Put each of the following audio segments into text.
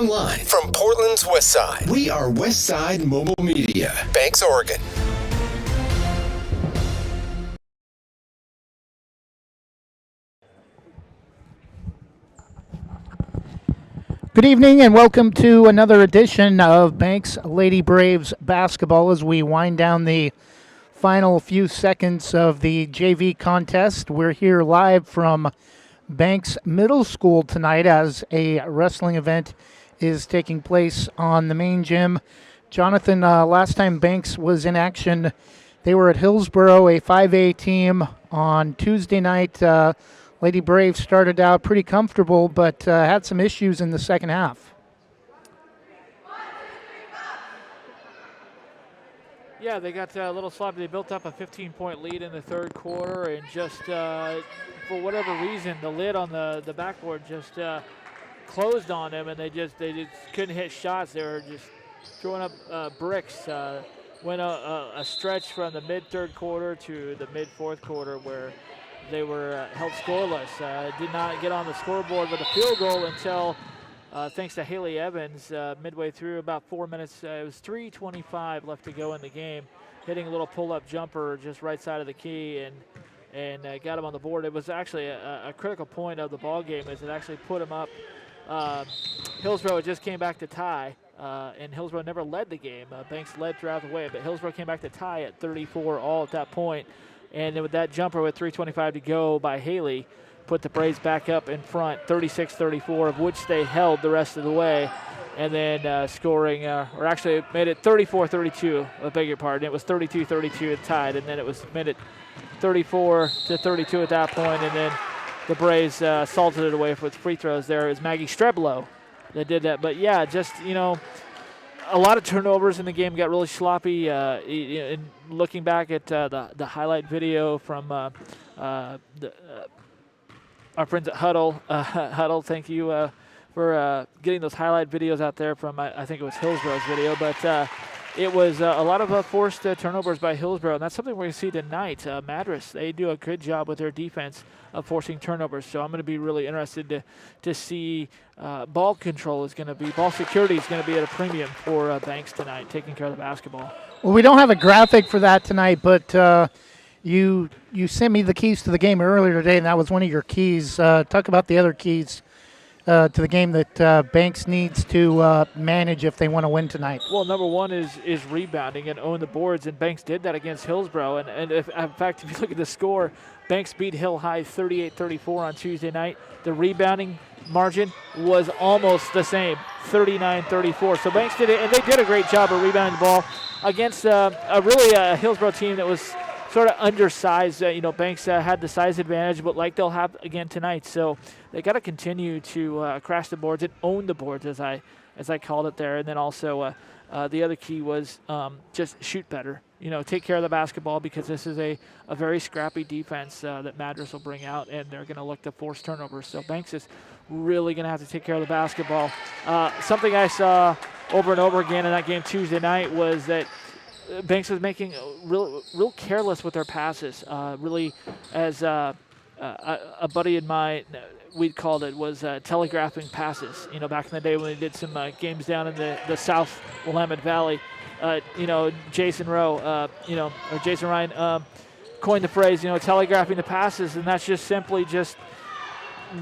online from Portland's Westside. We are Westside Mobile Media, Banks, Oregon. Good evening and welcome to another edition of Banks Lady Braves basketball as we wind down the final few seconds of the JV contest. We're here live from Banks Middle School tonight as a wrestling event is taking place on the main gym. Jonathan, last time Banks was in action, they were at Hillsborough, a 5A team on Tuesday night. Lady Braves started out pretty comfortable, but had some issues in the second half. Yeah, they got a little sloppy. They built up a 15-point lead in the third quarter, and just for whatever reason, the lid on the backboard just closed on them, and they just couldn't hit shots. They were just throwing up bricks. Went a stretch from the mid-third quarter to the mid-fourth quarter where they were held scoreless. Did not get on the scoreboard with a field goal until, thanks to Haley Evans, midway through, about 4 minutes. It was 3:25 left to go in the game, hitting a little pull-up jumper just right side of the key and got him on the board. It was actually a critical point of the ball game as it actually put him up. Hillsborough just came back to tie, and Hillsborough never led the game. Banks led throughout the way, but Hillsborough came back to tie at 34 all at that point. And then with that jumper with 3:25 to go by Haley, put the Braves back up in front, 36-34, of which they held the rest of the way. And then scoring, or actually made it 34-32, I beg your pardon. It was 32-32 tied, and then it was made it 34-32 at that point. And then the Braves salted it away with free throws there. It was Maggie Streblow that did that. But, yeah, just, a lot of turnovers in the game, got really sloppy. And looking back at the highlight video from our friends at Huddle, thank you for getting those highlight videos out there from, I think it was Hillsborough's video. But it was a lot of forced turnovers by Hillsborough, and that's something we're going to see tonight. Madras, they do a good job with their defense of forcing turnovers, so I'm going to be really interested to see ball control is going to be, ball security is going to be at a premium for Banks tonight, taking care of the basketball. Well, we don't have a graphic for that tonight, but you sent me the keys to the game earlier today, and that was one of your keys. Talk about the other keys to the game that Banks needs to manage if they want to win tonight. Well, number one is rebounding and own the boards, and Banks did that against Hillsborough. And in fact, if you look at the score, Banks beat Hill High 38-34 on Tuesday night. The rebounding margin was almost the same, 39-34. So Banks did it, and they did a great job of rebounding the ball against a Hillsborough team that was sort of undersized. Banks had the size advantage, but like they'll have again tonight. So they got to continue to crash the boards and own the boards, as I called it there. And then also the other key was just shoot better. Take care of the basketball, because this is a very scrappy defense that Madras will bring out, and they're going to look to force turnovers. So Banks is really going to have to take care of the basketball. Something I saw over and over again in that game Tuesday night was that Banks was making real careless with their passes. Really, as a buddy of mine, we'd called it, was telegraphing passes. Back in the day when they did some games down in the South Willamette Valley, Jason Rowe, or Jason Ryan coined the phrase, telegraphing the passes, and that's just simply just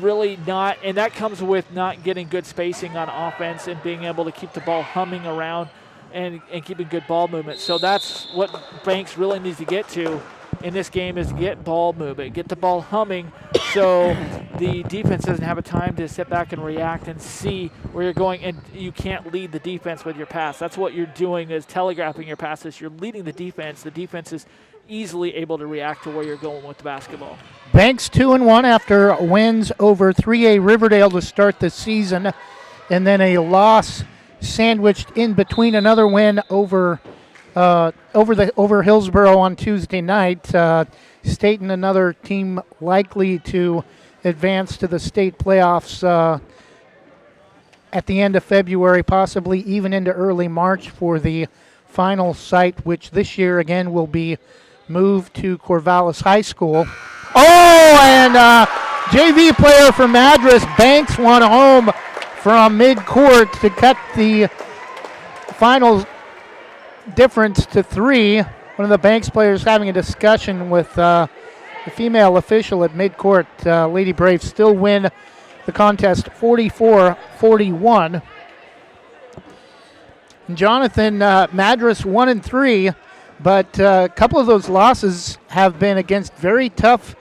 really not, and that comes with not getting good spacing on offense and being able to keep the ball humming around and keeping good ball movement. So that's what Banks really needs to get to in this game, is get ball movement, get the ball humming, so the defense doesn't have a time to sit back and react and see where you're going, and you can't lead the defense with your pass. That's what you're doing, is telegraphing your passes. You're leading the defense. The defense is easily able to react to where you're going with the basketball. Banks 2-1 after wins over 3A Riverdale to start the season, and then a loss sandwiched in between another win over Hillsborough on Tuesday night. Staten, another team likely to advance to the state playoffs at the end of February, possibly even into early March for the final site, which this year again will be moved to Corvallis High School. Oh, and JV player for Madras, Banks, won home from midcourt to cut the final difference to 3. One of the Banks players having a discussion with the female official at midcourt. Lady Braves still win the contest 44-41. Jonathan, Madras 1-3, but a couple of those losses have been against very tough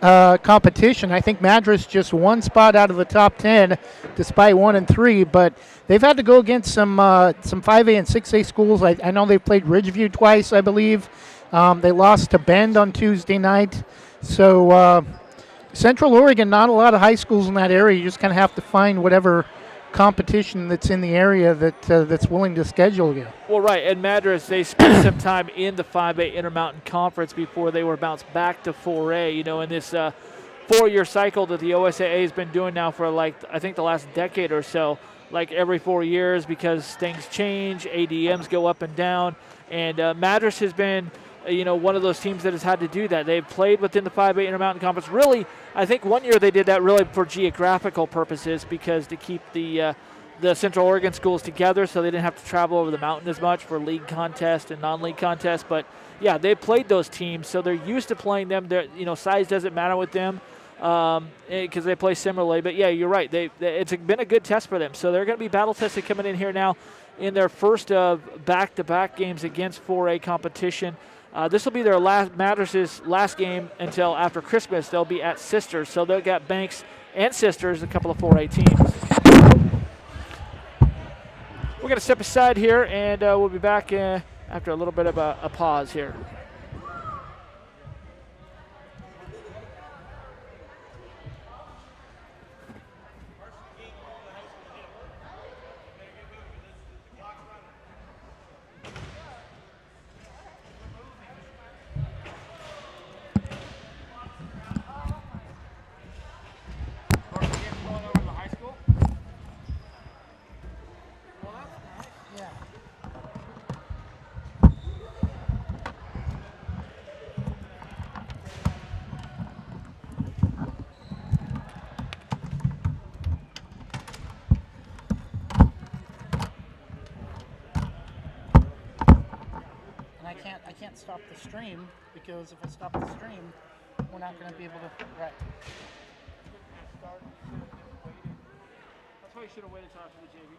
competition. I think Madras just one spot out of the top 10, despite 1-3. But they've had to go against some 5A and 6A schools. I know they've played Ridgeview twice, I believe. They lost to Bend on Tuesday night. So Central Oregon, not a lot of high schools in that area. You just kind of have to find whatever competition that's in the area that's willing to schedule you. Well, right, and Madras, they spent some time in the 5A Intermountain Conference before they were bounced back to 4A. You know, in this 4-year cycle that the OSAA has been doing now for, like, I think the last decade or so, like every 4 years, because things change, ADMs go up and down, and Madras has been one of those teams that has had to do that. They've played within the 5A Intermountain Conference. Really, I think one year they did that really for geographical purposes, because to keep the Central Oregon schools together so they didn't have to travel over the mountain as much for league contests and non-league contests. But, yeah, they played those teams, so they're used to playing them. Size doesn't matter with them because they play similarly. But, yeah, you're right. It's been a good test for them. So they're going to be battle tested coming in here now in their first of back-to-back games against 4A competition. This will be their Madras' last game until after Christmas. They'll be at Sisters, so they'll get Banks and Sisters, a couple of 4A teams. We're going to step aside here, and we'll be back after a little bit of a pause here. I can't stop the stream, because if I stop the stream, we're not going to be able to. Right. That's why you should have waited till after the JV game.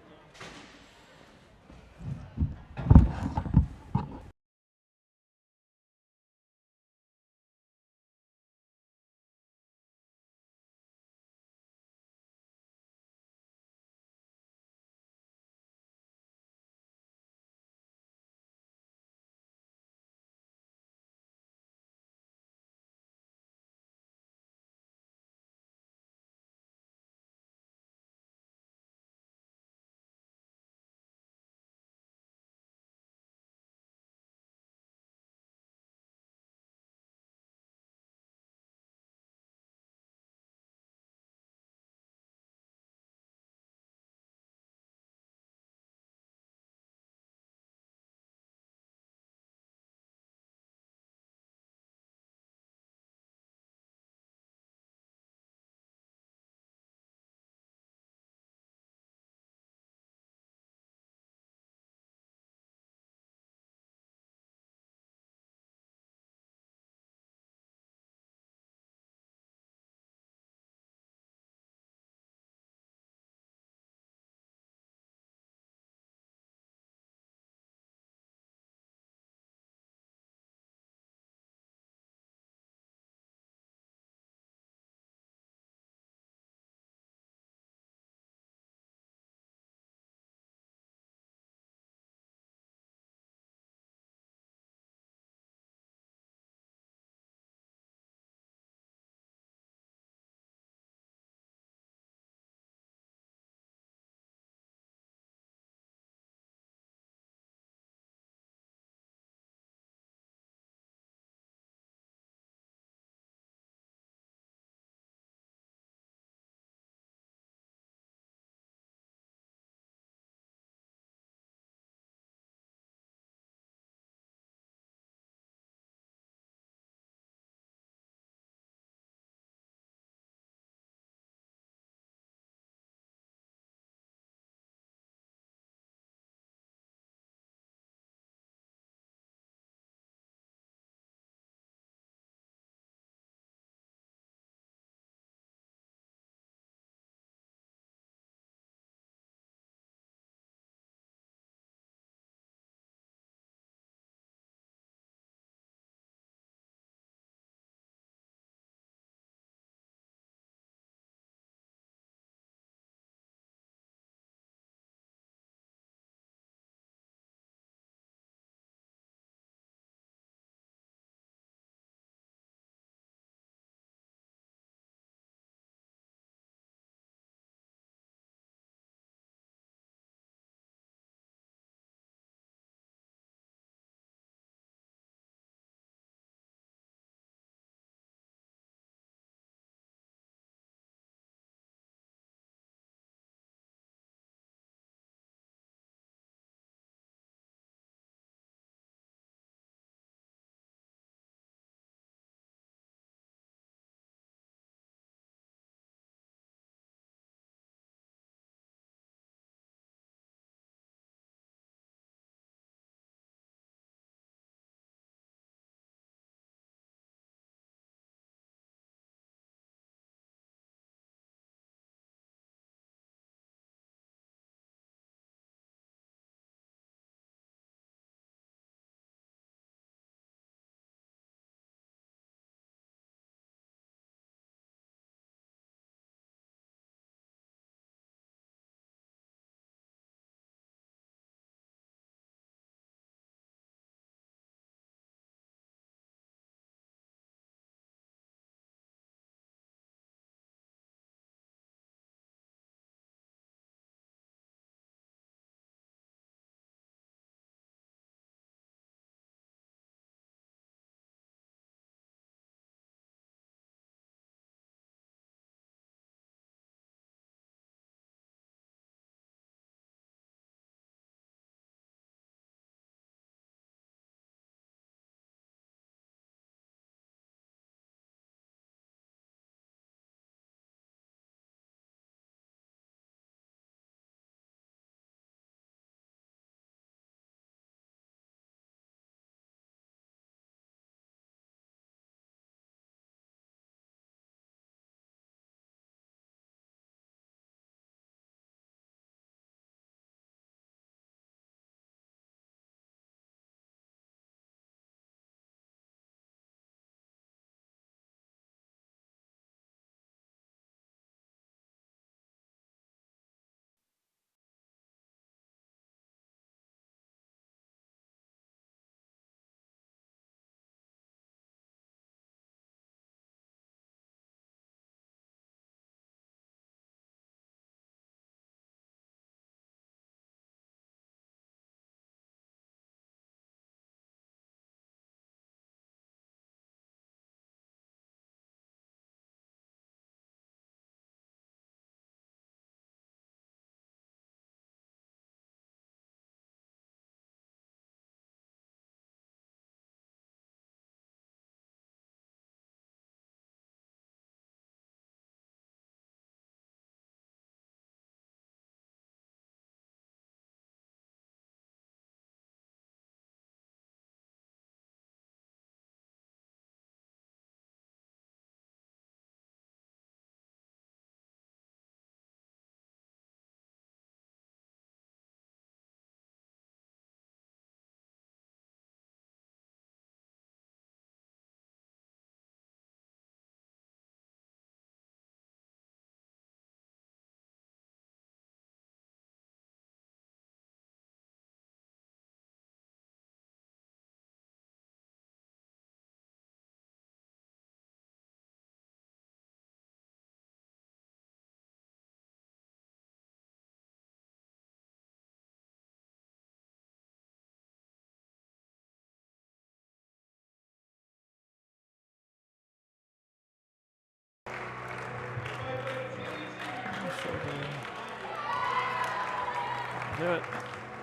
do it.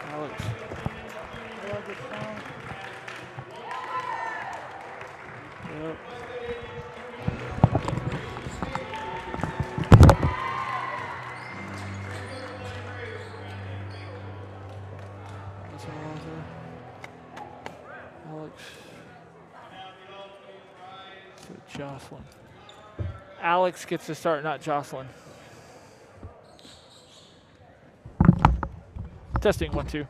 Alex. Yep. Alex. To Jocelyn. Alex gets to start, not Jocelyn. Testing 1, 2.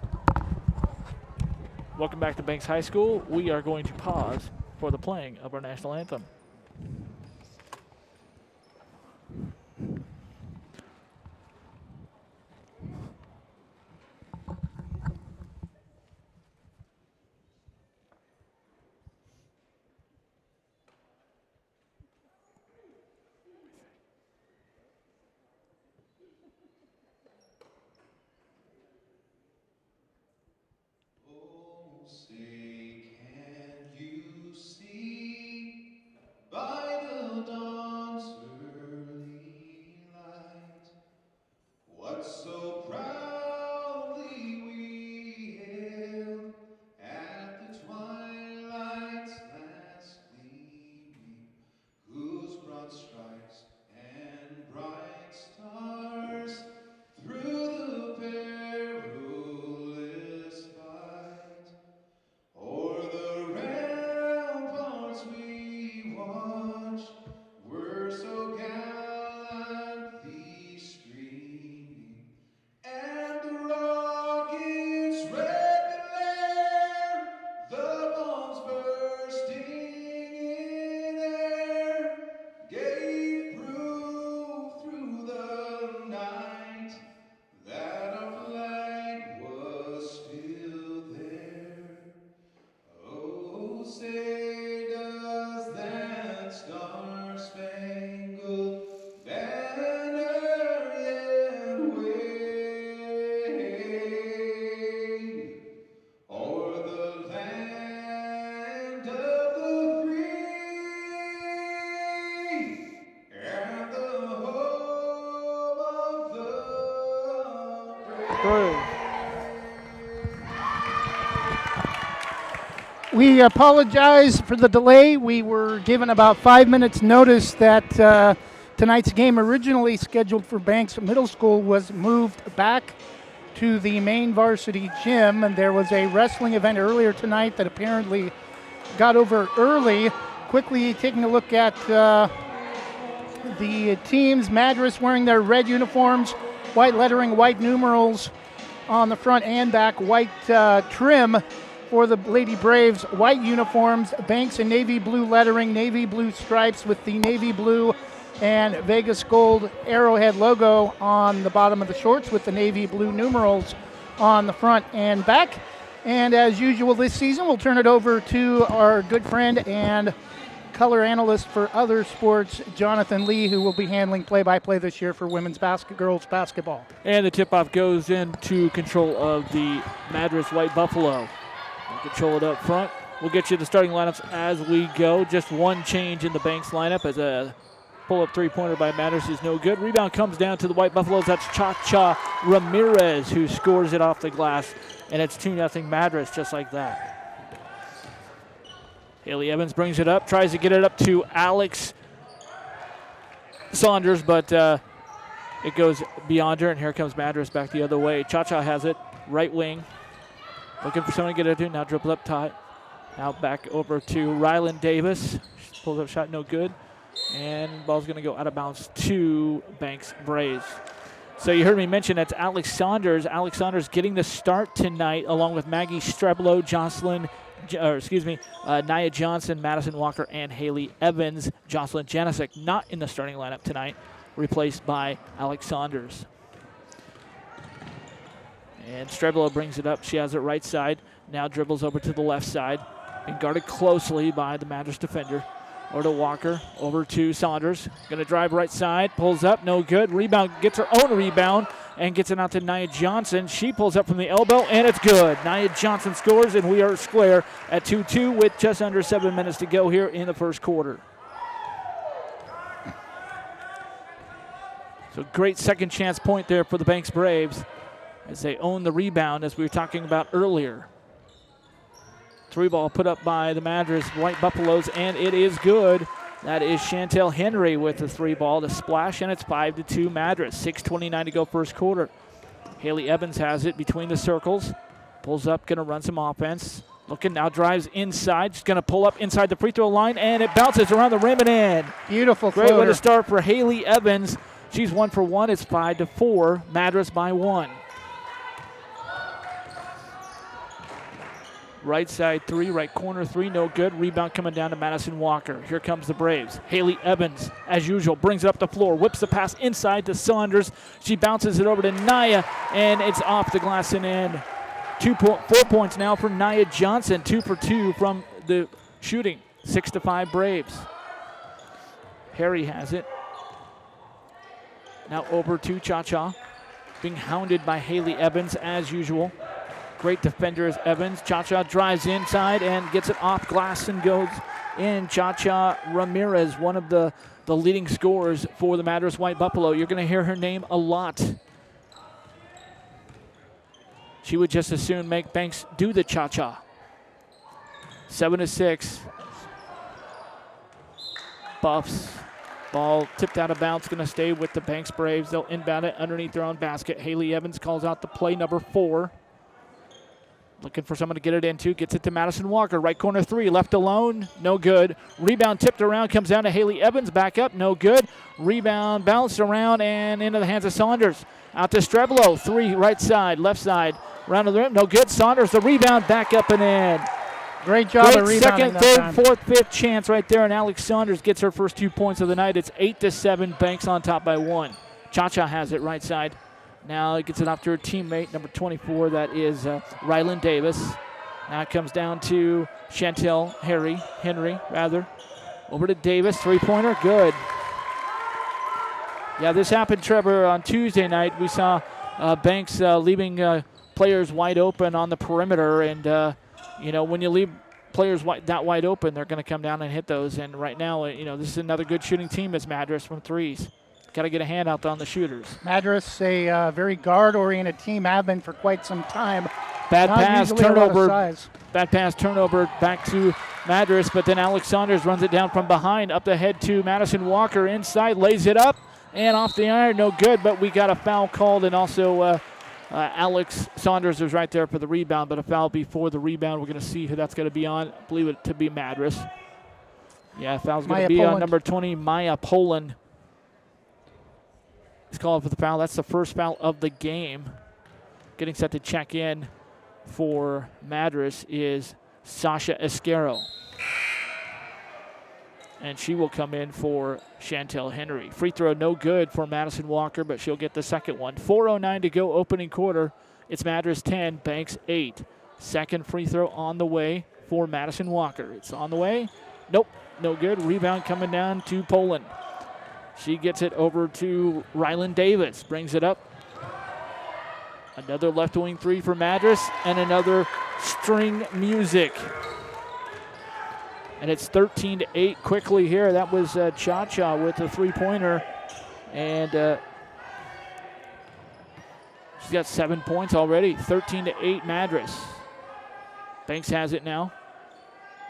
Welcome back to Banks High School. We are going to pause for the playing of our national anthem. By the dawn's early light, what so proudly we hailed at the twilight's last gleaming, whose broad stripes and bright stars through the perilous fight o'er the ramparts we watched were so gallantly streaming, and the rocket's red glare, the bombs bursting in air, gave proof through the night that our flag was still there. Oh, say does that star-spangled banner yet wave o'er the land of the free and the home of the brave? We apologize for the delay. We were given about 5 minutes notice that tonight's game, originally scheduled for Banks Middle School, was moved back to the main varsity gym, and there was a wrestling event earlier tonight that apparently got over early. Quickly taking a look at the teams. Madras wearing their red uniforms, white lettering, white numerals on the front and back, white trim for the Lady Braves, white uniforms, Banks in navy blue lettering, navy blue stripes with the navy blue and Vegas gold arrowhead logo on the bottom of the shorts with the navy blue numerals on the front and back. And as usual this season, we'll turn it over to our good friend and color analyst for other sports, Jonathan Lee, who will be handling play-by-play this year for girls basketball. And the tip-off goes into control of the Madras White Buffalo. Control it up front. We'll get you the starting lineups as we go. Just one change in the Banks lineup as a pull-up three-pointer by Madras is no good. Rebound comes down to the White Buffaloes. That's Cha-Cha Ramirez who scores it off the glass, and it's 2-0 Madras just like that. Haley Evans brings it up, tries to get it up to Alex Saunders, but it goes beyond her, and here comes Madras back the other way. Cha-Cha has it, right wing. Looking for someone to get it to. Now dribble up tight. Now back over to Rylan Davis. She pulls up shot, no good. And ball's going to go out of bounds to Banks Braves. So you heard me mention that's Alex Saunders. Alex Saunders getting the start tonight along with Maggie Streblo, Nia Johnson, Madison Walker, and Haley Evans. Jocelyn Janisic not in the starting lineup tonight, replaced by Alex Saunders. And Streblo brings it up. She has it right side. Now dribbles over to the left side. And guarded closely by the Madras defender. Over to Walker. Over to Saunders. Going to drive right side. Pulls up. No good. Rebound. Gets her own rebound. And gets it out to Nia Johnson. She pulls up from the elbow. And it's good. Nia Johnson scores. And we are square at 2-2 with just under 7 minutes to go here in the first quarter. So great second chance point there for the Banks Braves. as they own the rebound, as we were talking about earlier. 3 ball put up by the Madras White Buffaloes, and it is good. That is Chantel Henry with the 3 ball to splash, and it's 5-2 Madras. 6:29 to go first quarter. Haley Evans has it between the circles. Pulls up, going to run some offense. Looking now, drives inside. She's going to pull up inside the free throw line, and it bounces around the rim and in. Beautiful Great way floater. to start for Haley Evans. She's 1 for 1. It's 5-4. Madras by 1. Right side 3, right corner 3, no good. Rebound coming down to Madison Walker. Here comes the Braves. Haley Evans, as usual, brings it up the floor, whips the pass inside to Saunders. She bounces it over to Naya, and it's off the glass and in. 4 points now for Nia Johnson, 2 for 2 from the shooting. 6-5 Braves. Harry has it. Now over to Cha-Cha, being hounded by Haley Evans as usual. Great defender is Evans. Cha-Cha drives inside and gets it off glass and goes in. Cha-Cha Ramirez, one of the leading scorers for the Madras White Buffalo. You're going to hear her name a lot. She would just as soon make Banks do the cha-cha. 7-6. Buffs. Ball tipped out of bounds, going to stay with the Banks Braves. They'll inbound it underneath their own basket. Haley Evans calls out the play number 4. Looking for someone to get it into. Gets it to Madison Walker. Right corner 3. Left alone. No good. Rebound tipped around. Comes down to Haley Evans. Back up. No good. Rebound bounced around and into the hands of Saunders. Out to Streblo. 3 right side. Left side. Round of the rim. No good. Saunders the rebound. Back up and in. Great job of Great rebounding second, that third, time. 4th, 5th chance right there. And Alex Saunders gets her first 2 points of the night. It's 8-7. Banks on top by 1. Cha-Cha has it right side. Now he gets it off to her teammate, number 24. That is Rylan Davis. Now it comes down to Chantel Henry. Over to Davis, 3-pointer, good. Yeah, this happened, Trevor, on Tuesday night. We saw Banks leaving players wide open on the perimeter. And, when you leave players that wide open, they're going to come down and hit those. And right now, this is another good shooting team as Madras from 3s. Got to get a hand out on the shooters. Madras, a very guard-oriented team, have been for quite some time. Bad Not pass, usually a lot of turnover. size. Bad pass, turnover back to Madras, but then Alex Saunders runs it down from behind, up the head to Madison Walker inside, lays it up, and off the iron, no good, but we got a foul called, and also Alex Saunders was right there for the rebound, but a foul before the rebound. We're going to see who that's going to be on. I believe it to be Madras. Yeah, foul's going to be on number 20, Maya Poland. He's called for the foul. That's the first foul of the game. Getting set to check in for Madras is Sasha Esquero. And she will come in for Chantel Henry. Free throw no good for Madison Walker, but she'll get the second one. 4:09 to go opening quarter. It's Madras 10, Banks 8. Second free throw on the way for Madison Walker. It's on the way. Nope, no good. Rebound coming down to Poland. She gets it over to Rylan Davis. Brings it up. Another left wing 3 for Madras and another string music. And it's 13-8 quickly here. That was Cha-Cha with a 3-pointer. And she's got 7 points already. 13-8 Madras. Banks has it now.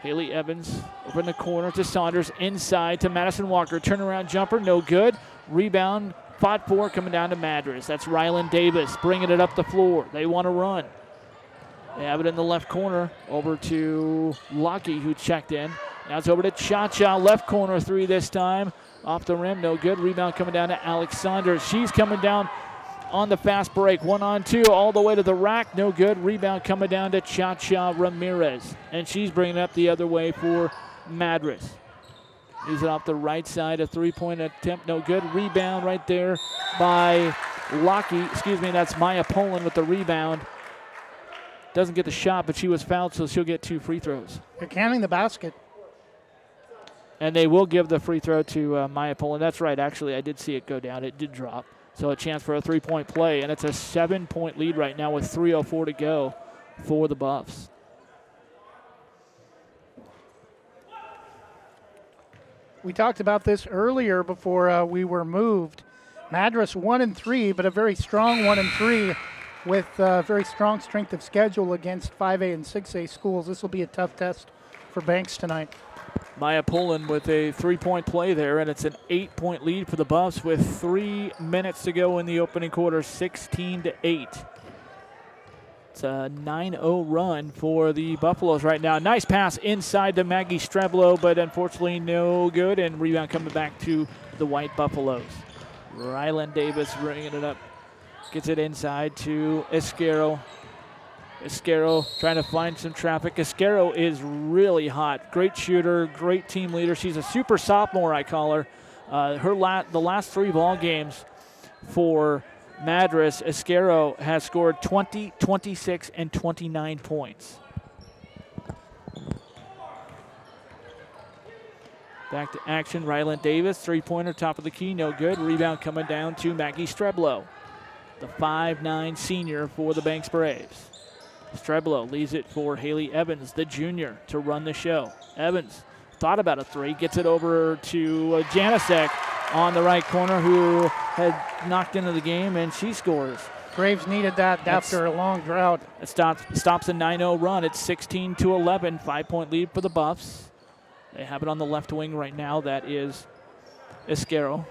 Haley Evans over in the corner to Saunders. Inside to Madison Walker. Turnaround jumper, no good. Rebound, fought for, coming down to Madras. That's Rylan Davis bringing it up the floor. They want to run. They have it in the left corner. Over to Lucky, who checked in. Now it's over to Cha-Cha. Left corner 3 this time. Off the rim, no good. Rebound coming down to Alex Saunders. She's coming down on the fast break. 1-on-2 all the way to the rack. No good. Rebound coming down to Cha-Cha Ramirez. And she's bringing it up the other way for Madras. Use it off the right side. A 3-point attempt. No good. Rebound right there by Lucky. That's Maya Poland with the rebound. Doesn't get the shot, but she was fouled, so she'll get 2 free throws. They're counting the basket. And they will give the free throw to Maya Poland. That's right, actually, I did see it go down. It did drop. So a chance for a 3-point play, and it's a 7-point lead right now with 3:04 to go for the Buffs. We talked about this earlier before we were moved. Madras 1-3, but a very strong 1-3 with very strong strength of schedule against 5A and 6A schools. This will be a tough test for Banks tonight. Maya Pullen with a 3-point play there, and it's an 8-point lead for the Buffs with 3 minutes to go in the opening quarter, 16-8. It's a 9-0 run for the Buffaloes right now. Nice pass inside to Maggie Streblo, but unfortunately no good, and rebound coming back to the White Buffaloes. Rylan Davis bringing it up. Gets it inside to Iscaro. Iscaro trying to find some traffic. Iscaro is really hot. Great shooter, great team leader. She's a super sophomore, I call her. The last 3 ball games for Madras, Iscaro has scored 20, 26, and 29 points. Back to action, Rylan Davis, 3-pointer, top of the key, no good. Rebound coming down to Maggie Streblo, the 5'9" senior for the Banks Braves. Streblo leaves it for Haley Evans, the junior, to run the show. Evans thought about a 3, gets it over to Janasek on the right corner, who had knocked into the game, and she scores. Braves needed that after a long drought. It stops a 9-0 run. It's 16-11, 5-point lead for the Buffs. They have it on the left wing right now. That is Iscaro.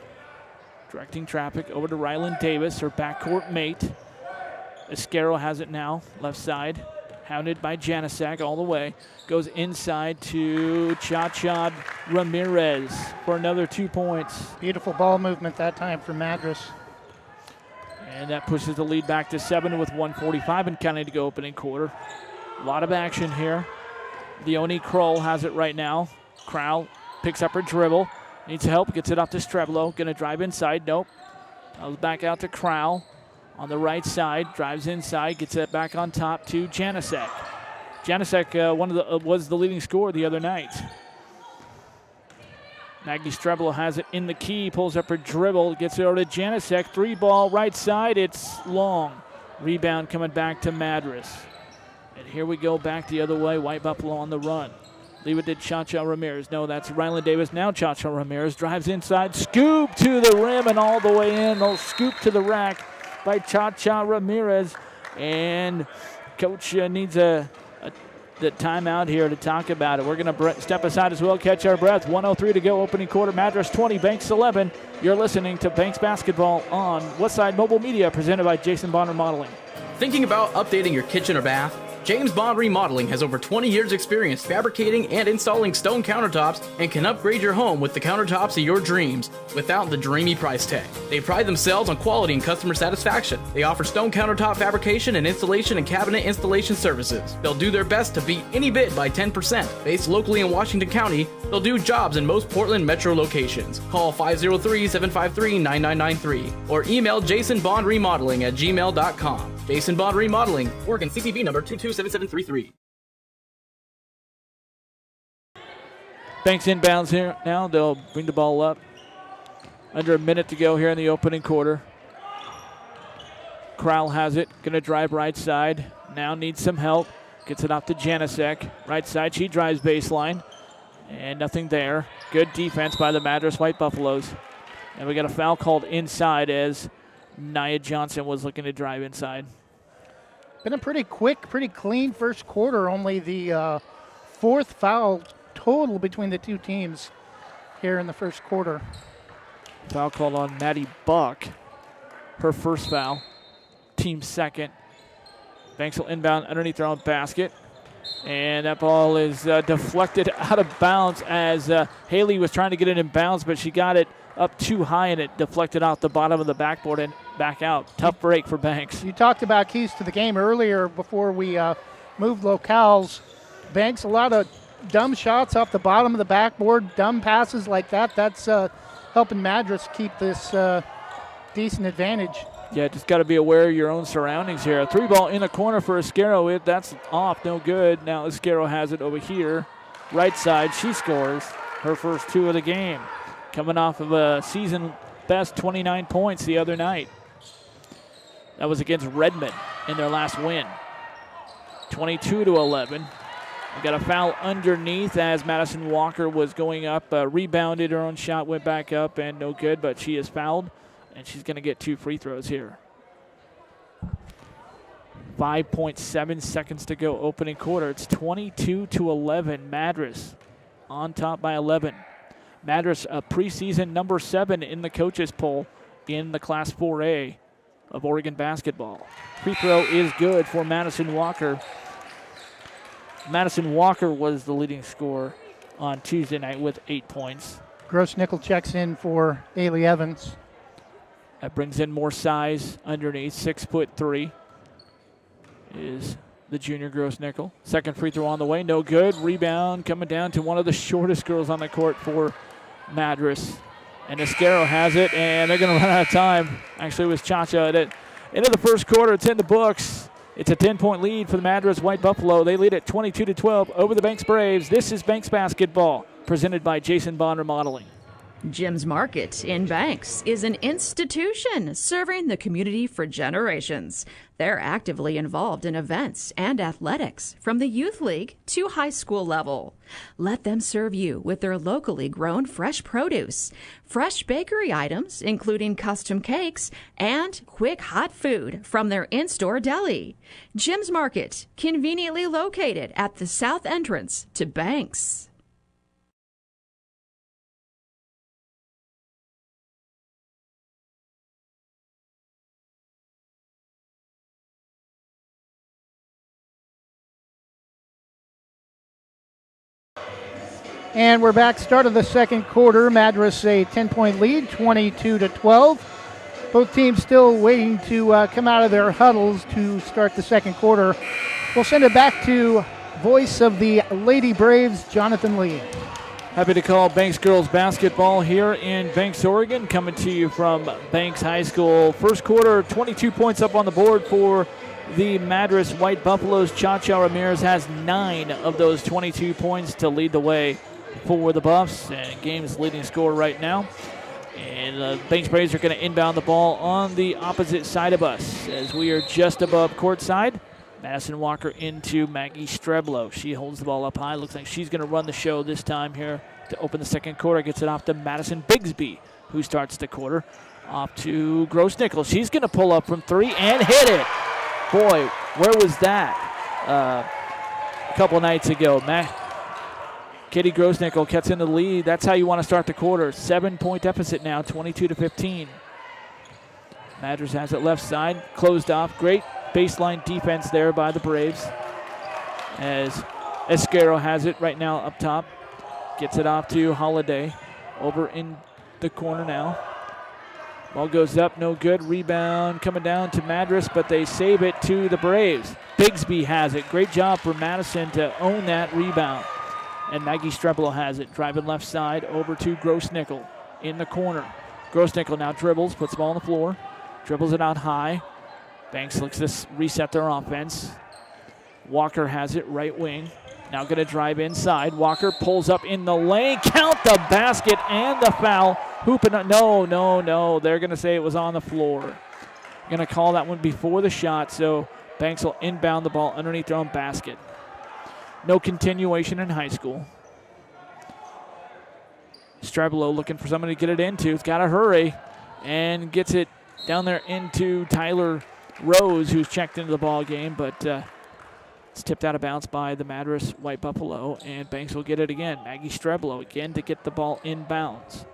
Directing traffic over to Rylan Davis, her backcourt mate. Iscaro has it now, left side. Hounded by Janasek all the way. Goes inside to Cha-Cha Ramirez for another 2 points. Beautiful ball movement that time for Madras. And that pushes the lead back to 7 with 1:45 and counting to go opening quarter. A lot of action here. Leonie Kroll has it right now. Crowell picks up her dribble. Needs help, gets it off to Streblo. Gonna drive inside, nope. Back out to Crowell. On the right side, drives inside, gets it back on top to Janasek. Janasek was the leading scorer the other night. Maggie Streblo has it in the key, pulls up her dribble, gets it over to Janasek. 3-ball right side, it's long. Rebound coming back to Madras. And here we go back the other way, White Buffalo on the run. Leave it to Cha-Cha Ramirez. No, that's Rylan Davis. Now Cha-Cha Ramirez drives inside, scoop to the rim and all the way in. They'll scoop to the rack by Cha-Cha Ramirez, and coach needs the timeout here to talk about it. We're going to step aside as well, catch our breath. 1:03 to go, opening quarter. Madras 20, Banks 11. You're listening to Banks Basketball on Westside Mobile Media, presented by Jason Bond Remodeling. Thinking about updating your kitchen or bath? James Bond Remodeling has over 20 years experience fabricating and installing stone countertops and can upgrade your home with the countertops of your dreams without the dreamy price tag. They pride themselves on quality and customer satisfaction. They offer stone countertop fabrication and installation and cabinet installation services. They'll do their best to beat any bid by 10%. Based locally in Washington County, they'll do jobs in most Portland metro locations. Call 503-753-9993 or email jasonbondremodeling@gmail.com. Jason Bond Remodeling, Oregon CTV number 227733. Banks inbounds here now. They'll bring the ball up. Under a minute to go here in the opening quarter. Crowell has it. Going to drive right side. Now needs some help. Gets it off to Janasek. Right side. She drives baseline. And nothing there. Good defense by the Madras White Buffaloes. And we got a foul called inside as Nia Johnson was looking to drive inside. Been a pretty quick, pretty clean first quarter. Only the 4th foul total between the two teams here in the first quarter. Foul called on Maddie Buck. Her first foul. Team second. Banks will inbound underneath their own basket. And that ball is deflected out of bounds as Haley was trying to get it in bounds, but she got it up too high and it deflected out the bottom of the backboard and back out. Tough break for Banks. You talked about keys to the game earlier before we moved locales. Banks, a lot of dumb shots off the bottom of the backboard, dumb passes like that. That's helping Madras keep this decent advantage. Yeah, just got to be aware of your own surroundings here. A 3-ball in the corner for Iscaro. That's off, no good. Now Iscaro has it over here. Right side, she scores her first 2 of the game. Coming off of a season best 29 points the other night. That was against Redmond in their last win. 22-11. We got a foul underneath as Madison Walker was going up, rebounded, her own shot went back up and no good, but she is fouled and she's going to get 2 free throws here. 5.7 seconds to go opening quarter. It's 22-11. Madras on top by 11. Madras, a preseason number 7 in the coaches poll in the Class 4A of Oregon basketball. Free throw is good for Madison Walker. Madison Walker was the leading scorer on Tuesday night with 8 points. Gross-Nickel checks in for Ailey Evans. That brings in more size underneath. 6'3" is the junior Gross-Nickel. Second free throw on the way, no good. Rebound coming down to one of the shortest girls on the court for Madras. And Escaro has it, and they're going to run out of time. Actually, it was Chacha at it. End of the first quarter, it's in the books. It's a 10-point lead for the Madras White Buffalo. They lead at 22-12 over the Banks Braves. This is Banks basketball, presented by Jason Bond Remodeling. Jim's Market in Banks is an institution serving the community for generations. They're actively involved in events and athletics from the youth league to high school level. Let them serve you with their locally grown fresh produce, fresh bakery items, including custom cakes, and quick hot food from their in-store deli. Jim's Market, conveniently located at the south entrance to Banks. And we're back. Start of the second quarter. Madras a 10-point lead, 22-12. Both teams still waiting to come out of their huddles to start the second quarter. We'll send it back to voice of the Lady Braves, Jonathan Lee. Happy to call Banks girls basketball here in Banks, Oregon, coming to you from Banks High School. First quarter, 22 points up on the board for the Madras White Buffaloes. Chacha Ramirez has 9 of those 22 points to lead the way for the Buffs, and game's leading scorer right now. And the Banks Braves are going to inbound the ball on the opposite side of us as we are just above courtside. Madison Walker into Maggie Streblo. She holds the ball up high. Looks like she's going to run the show this time here to open the second quarter. Gets it off to Madison Bigsby, who starts the quarter. Off to Gross-Nickel. She's going to pull up from 3 and hit it. Boy, where was that a couple nights ago? Katie Gross-Nickel gets in the lead. That's how you want to start the quarter. 7-point deficit now, 22-15. Madras has it left side, closed off. Great baseline defense there by the Braves. As Escaro has it right now up top. Gets it off to Holiday. Over in the corner now. Ball goes up, no good. Rebound coming down to Madras, but they save it to the Braves. Bigsby has it. Great job for Madison to own that rebound. And Maggie Streblo has it. Driving left side over to Gross-Nickel in the corner. Gross-Nickel now dribbles, puts the ball on the floor. Dribbles it out high. Banks looks to reset their offense. Walker has it, right wing. Now going to drive inside. Walker pulls up in the lane. Count the basket and the foul. Hooping up. No. They're going to say it was on the floor. Going to call that one before the shot, so Banks will inbound the ball underneath their own basket. No continuation in high school. Streblo looking for somebody to get it into. It's got to hurry. And gets it down there into Tyler Rose, who's checked into the ball game, but it's tipped out of bounds by the Madras White Buffalo, and Banks will get it again. Maggie Streblo again to get the ball in bounds.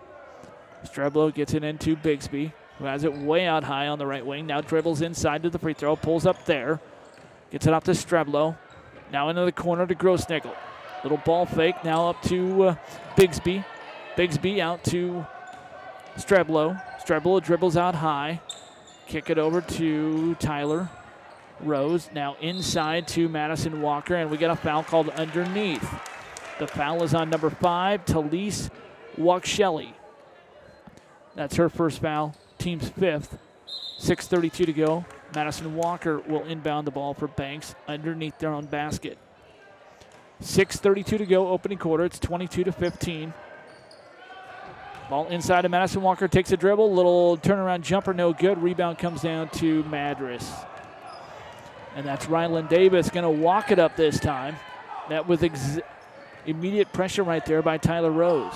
Streblo gets it into Bigsby, who has it way out high on the right wing. Now dribbles inside to the free throw, pulls up there. Gets it off to Streblo. Now into the corner to Gross-Nickel. Little ball fake, now up to Bigsby. Bigsby out to Streblo. Streblo dribbles out high. Kick it over to Tyler Rose. Now inside to Madison Walker, and we get a foul called underneath. The foul is on number 5, Talise Wakshelli. That's her first foul, team's 5th. 6:32 to go. Madison Walker will inbound the ball for Banks underneath their own basket. 6:32 to go, opening quarter. It's 22-15. Ball inside of Madison Walker, takes a dribble, little turnaround jumper, no good. Rebound comes down to Madras. And that's Rylan Davis going to walk it up this time. That with immediate pressure right there by Tyler Rose.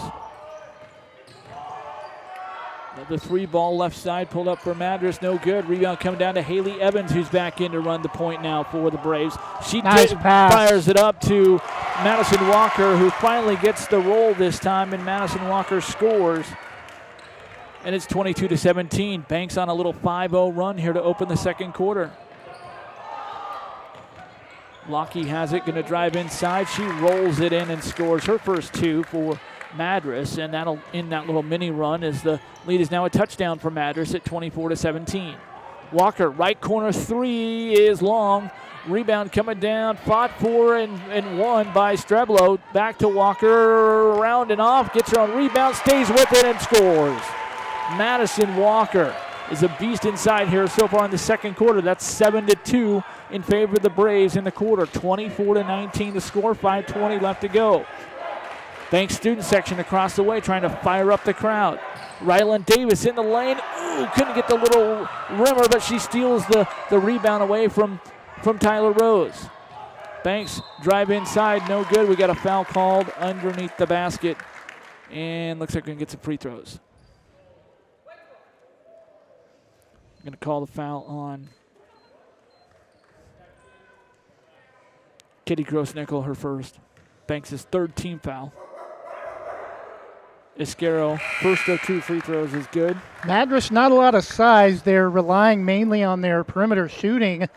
The 3-ball left side pulled up for Madras, no good. Rebound coming down to Haley Evans, who's back in to run the point now for the Braves. She fires it up to Madison Walker, who finally gets the roll this time, and Madison Walker scores. And it's 22-17. Banks on a little 5-0 run here to open the second quarter. Lockie has it, going to drive inside. She rolls it in and scores her first 2 for Madras, and that'll end that little mini run as the lead is now a touchdown for Madras at 24-17. Walker, right corner 3 is long. Rebound coming down, fought for and won by Streblo. Back to Walker, around and off, gets her on rebound, stays with it and scores. Madison Walker is a beast inside here so far in the second quarter. That's 7-2 in favor of the Braves in the quarter. 24-19 the score, 5:20 left to go. Banks student section across the way trying to fire up the crowd. Rylan Davis in the lane. Ooh, couldn't get the little rimmer, but she steals the rebound away from Tyler Rose. Banks drive inside, no good. We got a foul called underneath the basket, and looks like we're going to get some free throws. I'm going to call the foul on Kitty Grossnickel, her first. Banks' third team foul. Iscaro, first of 2 free throws is good. Madras, not a lot of size. They're relying mainly on their perimeter shooting,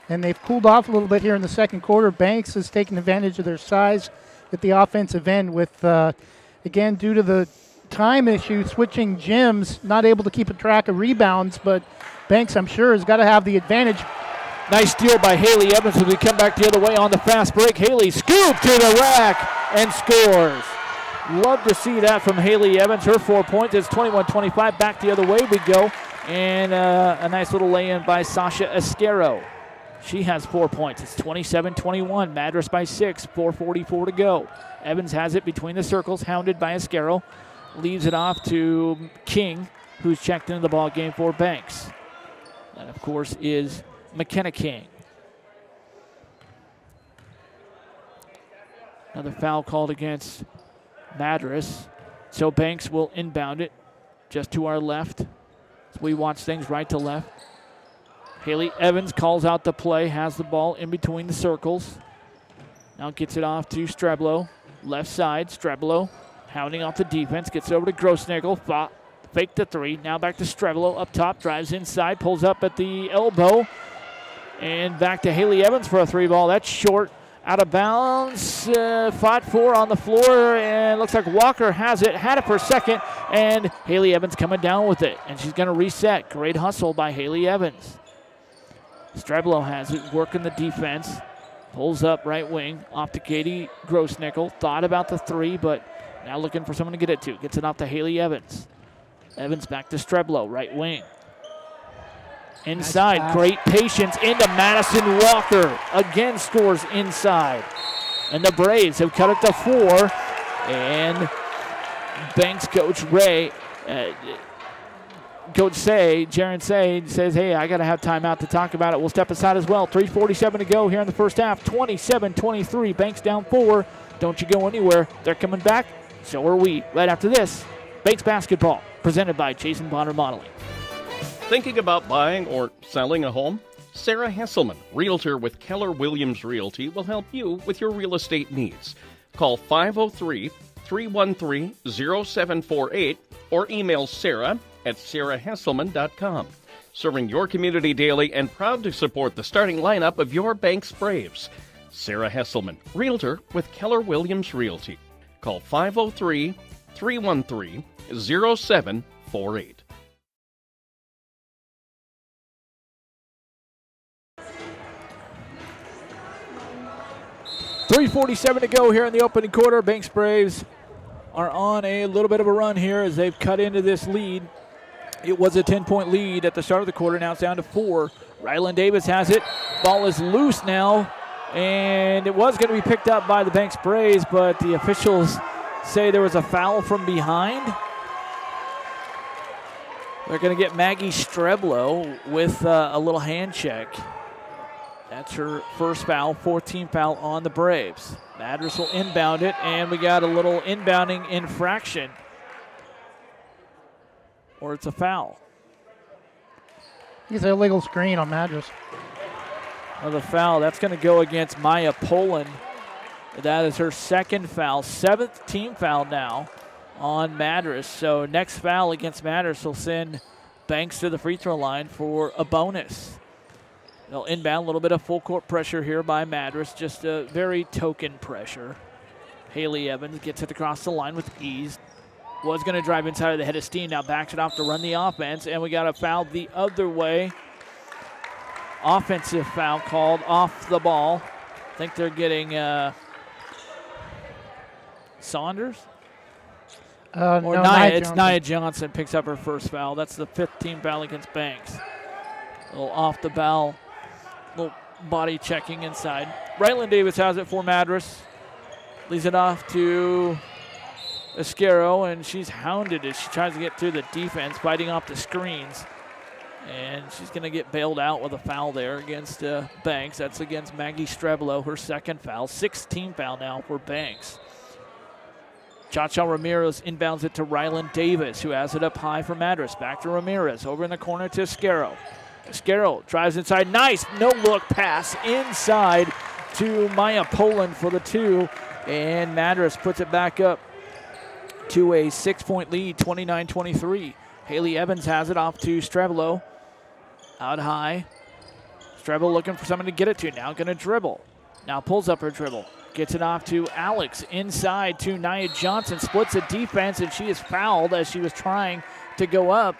and they've cooled off a little bit here in the second quarter. Banks has taken advantage of their size at the offensive end with, again, due to the time issue, switching gyms, not able to keep a track of rebounds, but Banks, I'm sure, has got to have the advantage. Nice steal by Haley Evans as we come back the other way on the fast break. Haley scoop to the rack and scores. Love to see that from Haley Evans. Her 4 points is 21-25. Back the other way we go. And a nice little lay-in by Sasha Iscaro. She has 4 points. It's 27-21. Madras by 6. 4:44 to go. Evans has it between the circles, hounded by Iscaro. Leaves it off to King, who's checked into the ball game for Banks. That, of course, is McKenna King. Another foul called against Madras. So Banks will inbound it just to our left. As we watch things right to left. Haley Evans calls out the play, has the ball in between the circles. Now gets it off to Streblo. Left side, Streblo hounding off the defense. Gets it over to Grossnickel. Fake the 3. Now back to Streblo up top. Drives inside, pulls up at the elbow. And back to Haley Evans for a 3-ball. That's short. Out of bounds, fought for on the floor, and looks like Walker has it, had it for a second, and Haley Evans coming down with it, and she's going to reset. Great hustle by Haley Evans. Streblo has it, working the defense, pulls up right wing, off to Katie Grossnickel. Thought about the 3, but now looking for someone to get it to. Gets it off to Haley Evans. Evans back to Streblo, right wing. Inside, nice, great patience into Madison Walker. Again scores inside. And the Braves have cut it to 4. And Banks coach Jaron Say says, hey, I got to have timeout to talk about it. We'll step aside as well. 3:47 to go here in the first half. 27-23. Banks down 4. Don't you go anywhere. They're coming back. So are we. Right after this, Banks basketball, presented by Jason Bonner Modeling. Thinking about buying or selling a home? Sarah Hesselman, Realtor with Keller Williams Realty, will help you with your real estate needs. Call 503-313-0748 or email Sarah at sarahhesselman.com. Serving your community daily and proud to support the starting lineup of your Banks Braves. Sarah Hesselman, Realtor with Keller Williams Realty. Call 503-313-0748. 3:47 to go here in the opening quarter. Banks Braves are on a little bit of a run here as they've cut into this lead. It was a 10-point lead at the start of the quarter. Now it's down to 4. Rylan Davis has it. Ball is loose now, and it was going to be picked up by the Banks Braves, but the officials say there was a foul from behind. They're going to get Maggie Streblo with a little hand check. That's her first foul, 14th foul on the Braves. Madras will inbound it, and we got a little inbounding infraction. or it's a foul. It's an illegal screen on Madras. Another foul. That's going to go against Maya Poland. That is her second foul, 7th team foul now on Madras. So next foul against Madras will send Banks to the free throw line for a bonus. They'll inbound, a little bit of full court pressure here by Madras, just a very token pressure. Haley Evans gets it across the line with ease. Was going to drive inside of the head of steam, now backs it off to run the offense, and we got a foul the other way. Offensive foul called off the ball. I think they're getting Saunders? No, Nia, it's Johnson. Nia Johnson picks up her first foul. That's the 5th team foul against Banks. A little off the ball, little body checking inside. Ryland Davis has it for Madras. Leaves it off to Esquero, and she's hounded as she tries to get through the defense, fighting off the screens. And she's going to get bailed out with a foul there against Banks. That's against Maggie Streblo, her second foul. 6th team foul now for Banks. Cha-Cha Ramirez inbounds it to Ryland Davis, who has it up high for Madras. Back to Ramirez, over in the corner to Esquero. Esquero drives inside. Nice no-look pass inside to Maya Poland for the 2. And Madras puts it back up to a 6-point lead, 29-23. Haley Evans has it off to Streblo. Out high. Streblo looking for someone to get it to. Now going to dribble. Now pulls up her dribble. Gets it off to Alex. Inside to Nia Johnson. Splits the defense, and she is fouled as she was trying to go up.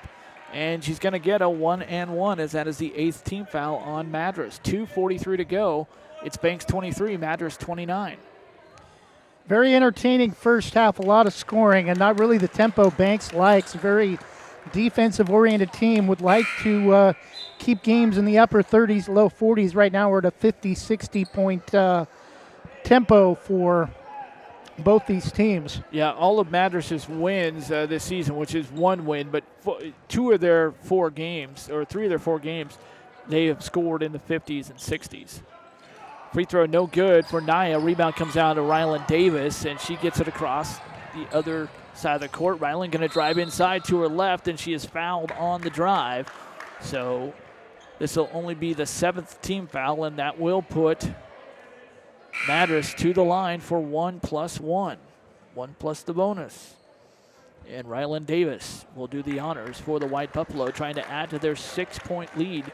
And she's going to get a 1-and-1 as that is the 8th team foul on Madras. 2:43 to go. It's Banks 23, Madras 29. Very entertaining first half, a lot of scoring, and not really the tempo Banks likes. Very defensive-oriented team, would like to keep games in the upper 30s, low 40s. Right now we're at a 50, 60-point tempo for both these teams. Yeah, all of Madras's wins this season, which is 1 win, but 2 of their 4 games, or 3 of their 4 games, they have scored in the 50s and 60s. Free throw no good for Nia. Rebound comes out to Ryland Davis, and she gets it across the other side of the court. Ryland going to drive inside to her left, and she is fouled on the drive. So this will only be the 7th team foul, and that will put Madras to the line for 1+1. 1 plus the bonus. And Ryland Davis will do the honors for the White Buffalo, trying to add to their 6-point lead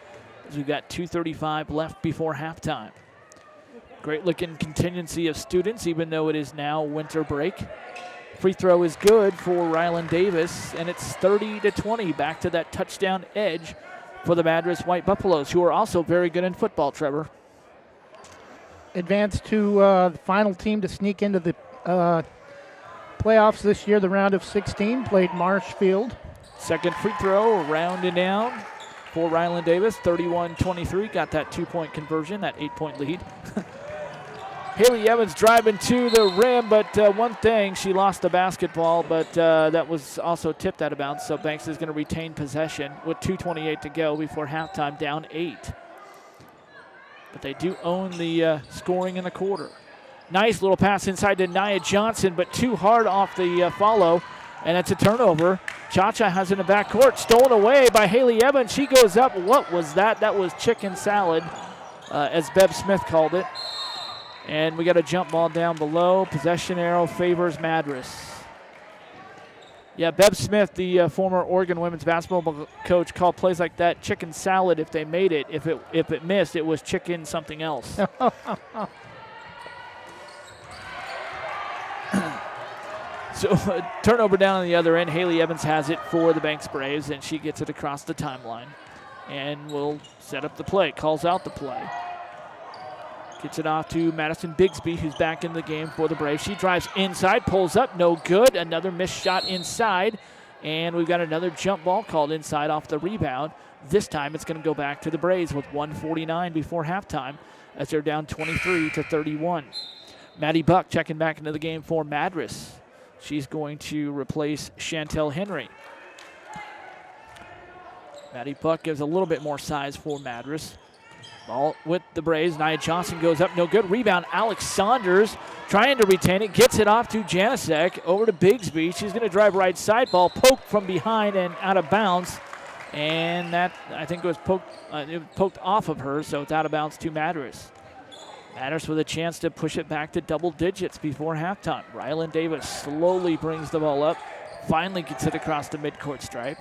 as we've got 2:35 left before halftime. Great looking contingency of students, even though it is now winter break. Free throw is good for Ryland Davis, and it's 30-20, back to that touchdown edge for the Madras White Buffaloes, who are also very good in football, Trevor. Advanced to the final team to sneak into the playoffs this year, the round of 16, played Marshfield. Second free throw, rounded down for Ryland Davis, 31-23, got that 2-point conversion, that 8-point lead. Haley Evans driving to the rim, but one thing, she lost the basketball, but that was also tipped out of bounds, so Banks is going to retain possession with 2:28 to go before halftime, down 8. But they do own the scoring in the quarter. Nice little pass inside to Nia Johnson, but too hard off the follow, and it's a turnover. Cha-Cha has it in the backcourt, stolen away by Haley Evans. She goes up. What was that? That was chicken salad, as Bev Smith called it. And we got a jump ball down below. Possession arrow favors Madras. Yeah, Bev Smith, the former Oregon women's basketball coach, called plays like that chicken salad if they made it. If it missed, it was chicken something else. So turnover down on the other end. Haley Evans has it for the Banks Braves, and she gets it across the timeline. And will set up the play, calls out the play. Gets it off to Madison Bigsby, who's back in the game for the Braves. She drives inside, pulls up, no good. Another missed shot inside. And we've got another jump ball called inside off the rebound. This time it's going to go back to the Braves with 1:49 before halftime as they're down 23-31. Maddie Buck checking back into the game for Madras. She's going to replace Chantel Henry. Maddie Buck gives a little bit more size for Madras. Ball with the Braves. Nia Johnson goes up, no good. Rebound, Alex Saunders trying to retain it. Gets it off to Janasek. Over to Bigsby. She's going to drive right side. Ball poked from behind and out of bounds. And that, I think, it was poked off of her, so it's out of bounds to Madras. Madras with a chance to push it back to double digits before halftime. Rylan Davis slowly brings the ball up. Finally gets it across the midcourt stripe.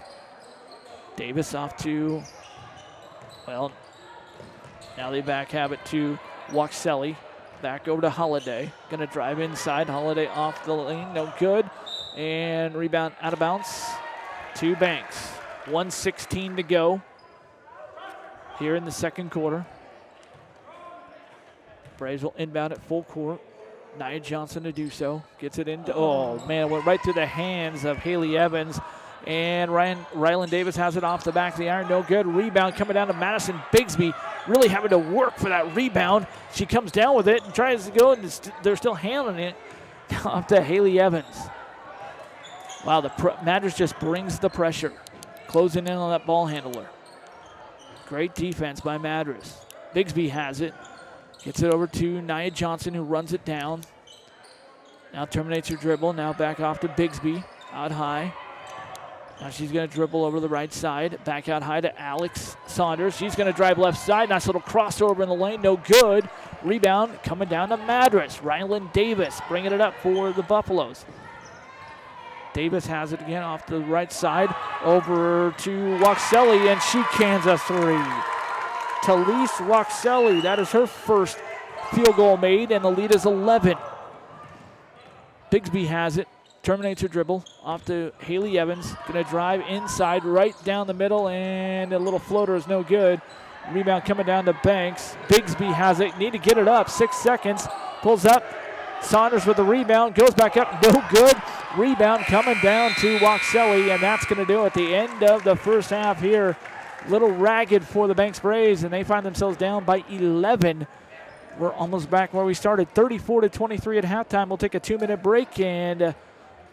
Davis off to, well, now they back have it to Waxelli. Back over to Holiday. Going to drive inside. Holiday off the lane. No good. And rebound out of bounds to Banks. 1:16 to go here in the second quarter. Braves will inbound at full court. Nia Johnson to do so. Gets it into, oh man, went right through the hands of Haley Evans. And Rylan Davis has it off the back of the iron. No good. Rebound coming down to Madison Bigsby. Really having to work for that rebound. She comes down with it and tries to go, and they're still handling it off to Haley Evans. Wow, Madras just brings the pressure. Closing in on that ball handler. Great defense by Madras. Bigsby has it. Gets it over to Nia Johnson, who runs it down. Now terminates her dribble. Now back off to Bigsby. Out high. Now she's going to dribble over the right side. Back out high to Alex Saunders. She's going to drive left side. Nice little crossover in the lane. No good. Rebound coming down to Madras. Rylan Davis bringing it up for the Buffaloes. Davis has it again off the right side. Over to Waxelli, and she cans a three. Talise Waxelli, that is her first field goal made, and the lead is 11. Bigsby has it. Terminates her dribble off to Haley Evans. Going to drive inside right down the middle, and a little floater is no good. Rebound coming down to Banks. Bigsby has it. Need to get it up. 6 seconds. Pulls up. Saunders with the rebound. Goes back up. No good. Rebound coming down to Waxelli, and that's going to do it. The end of the first half here. Little ragged for the Banks Braves, and they find themselves down by 11. We're almost back where we started. 34-23 at halftime. We'll take a 2-minute break and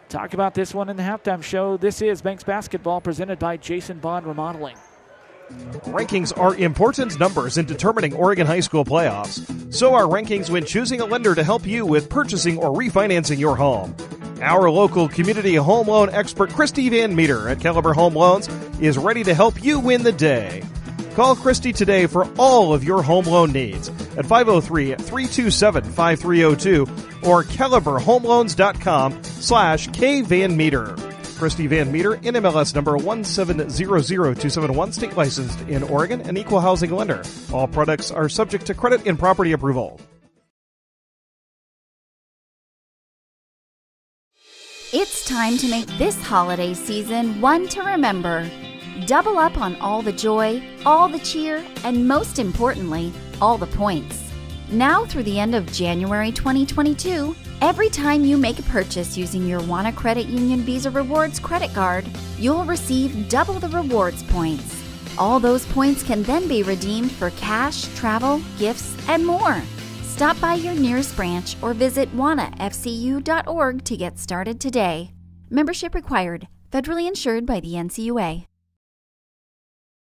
talk about this one in the halftime show. This is Banks Basketball presented by Jason Bond Remodeling. Rankings are important numbers in determining Oregon high school playoffs. So are rankings when choosing a lender to help you with purchasing or refinancing your home. Our local community home loan expert, Christy Van Meter at Caliber Home Loans, is ready to help you win the day. Call Christy today for all of your home loan needs at 503-327-5302 or caliberhomeloans.com/kvanmeter. Christy Van Meter, NMLS number 1700271, state licensed in Oregon, an equal housing lender. All products are subject to credit and property approval. It's time to make this holiday season one to remember. Double up on all the joy, all the cheer, and most importantly, all the points. Now through the end of January 2022, every time you make a purchase using your Wana Credit Union Visa Rewards credit card, you'll receive double the rewards points. All those points can then be redeemed for cash, travel, gifts, and more. Stop by your nearest branch or visit wanafcu.org to get started today. Membership required. Federally insured by the NCUA.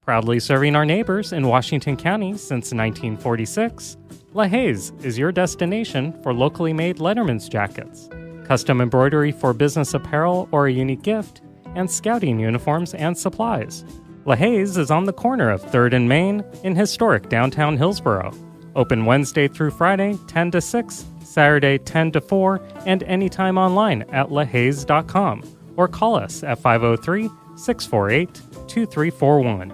Proudly serving our neighbors in Washington County since 1946, LaHaye's is your destination for locally made Letterman's jackets, custom embroidery for business apparel or a unique gift, and scouting uniforms and supplies. LaHaye's is on the corner of 3rd and Main in historic downtown Hillsboro. Open Wednesday through Friday, 10 to 6, Saturday, 10 to 4, and anytime online at lahayes.com or call us at 503-648-2341.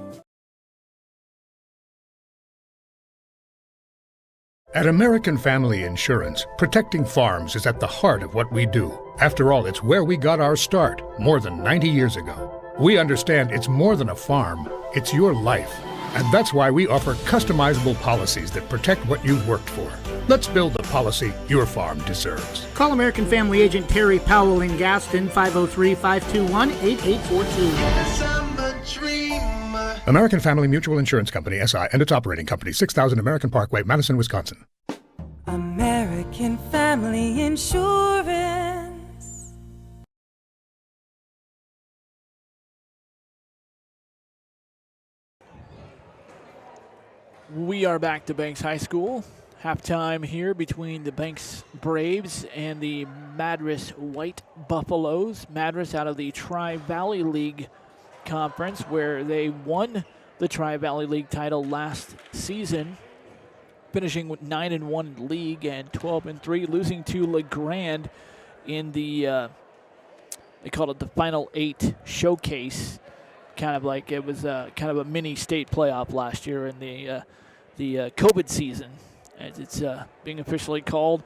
At American Family Insurance, protecting farms is at the heart of what we do. After all, it's where we got our start more than 90 years ago. We understand it's more than a farm, it's your life. And that's why we offer customizable policies that protect what you've worked for. Let's build the policy your farm deserves. Call American Family Agent Terry Powell in Gaston, 503-521-8842. American Family Mutual Insurance Company, SI, and its operating company, 6000 American Parkway, Madison, Wisconsin. American Family Insurance. We We are back to Banks High School. Halftime here between the Banks Braves and the Madras White Buffaloes. Madras out of the Tri-Valley League Conference, where they won the Tri-Valley League title last season, finishing with 9-1 in league and 12-3, losing to LeGrand in the they called it the Final 8 showcase. Kind of like it was kind of a mini state playoff last year in the COVID season, as it's being officially called.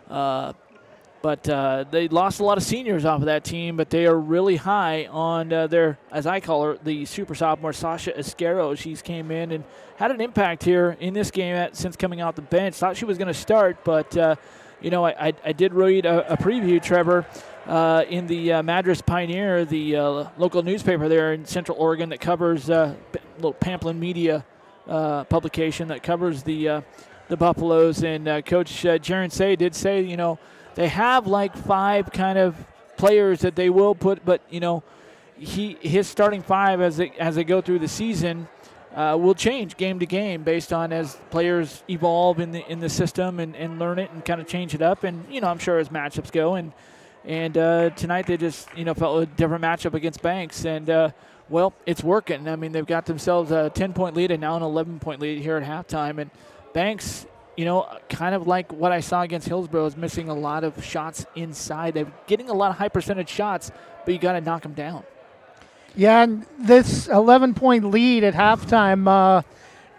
But they lost a lot of seniors off of that team, but they are really high on their, as I call her, the super sophomore, Sasha Esquero. She's came in and had an impact here in this game since coming out the bench. Thought she was going to start, but, I did read a preview, Trevor, in the Madras Pioneer, the local newspaper there in Central Oregon that covers little Pamplin Media publication that covers the Buffaloes. And Coach Jaron Say did say, they have like 5 kind of players that they will put, but his starting 5 as they go through the season will change game to game based on as players evolve in the system and learn it and kind of change it up. And I'm sure as matchups go, and tonight they just felt a different matchup against Banks, and well, it's working. I mean, they've got themselves a 10-point lead and now an 11-point lead here at halftime, and Banks, kind of like what I saw against Hillsborough, is missing a lot of shots inside. They're getting a lot of high percentage shots, but you got to knock them down. Yeah, and this 11-point lead at halftime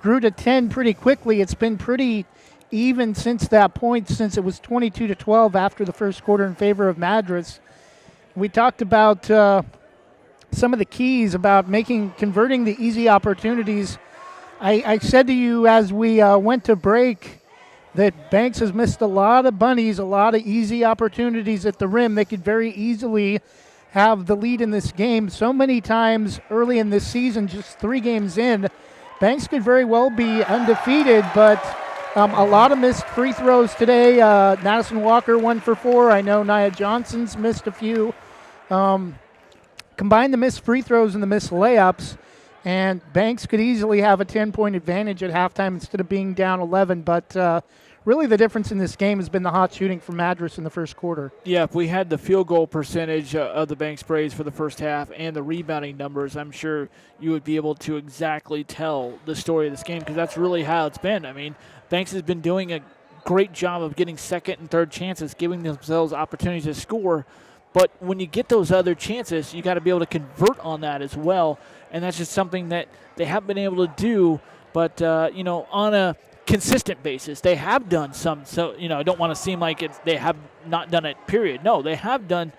grew to 10 pretty quickly. It's been pretty even since that point, since it was 22-12 after the first quarter in favor of Madras. We talked about some of the keys about converting the easy opportunities. I said to you as we went to break that Banks has missed a lot of bunnies, a lot of easy opportunities at the rim. They could very easily have the lead in this game. So many times early in this season, just 3 games in, Banks could very well be undefeated, but a lot of missed free throws today. Madison Walker 1 for 4. I know Nia Johnson's missed a few. Combine the missed free throws and the missed layups, and Banks could easily have a 10-point advantage at halftime instead of being down 11. But really the difference in this game has been the hot shooting from Madras in the first quarter. Yeah, if we had the field goal percentage of the Banks Braves for the first half and the rebounding numbers, I'm sure you would be able to exactly tell the story of this game, because that's really how it's been. I mean, Banks has been doing a great job of getting second and third chances, giving themselves opportunities to score. But when you get those other chances, you got to be able to convert on that as well. And that's just something that they haven't been able to do. But, on a consistent basis, they have done some. So, I don't want to seem like they have not done it, period. No, they have done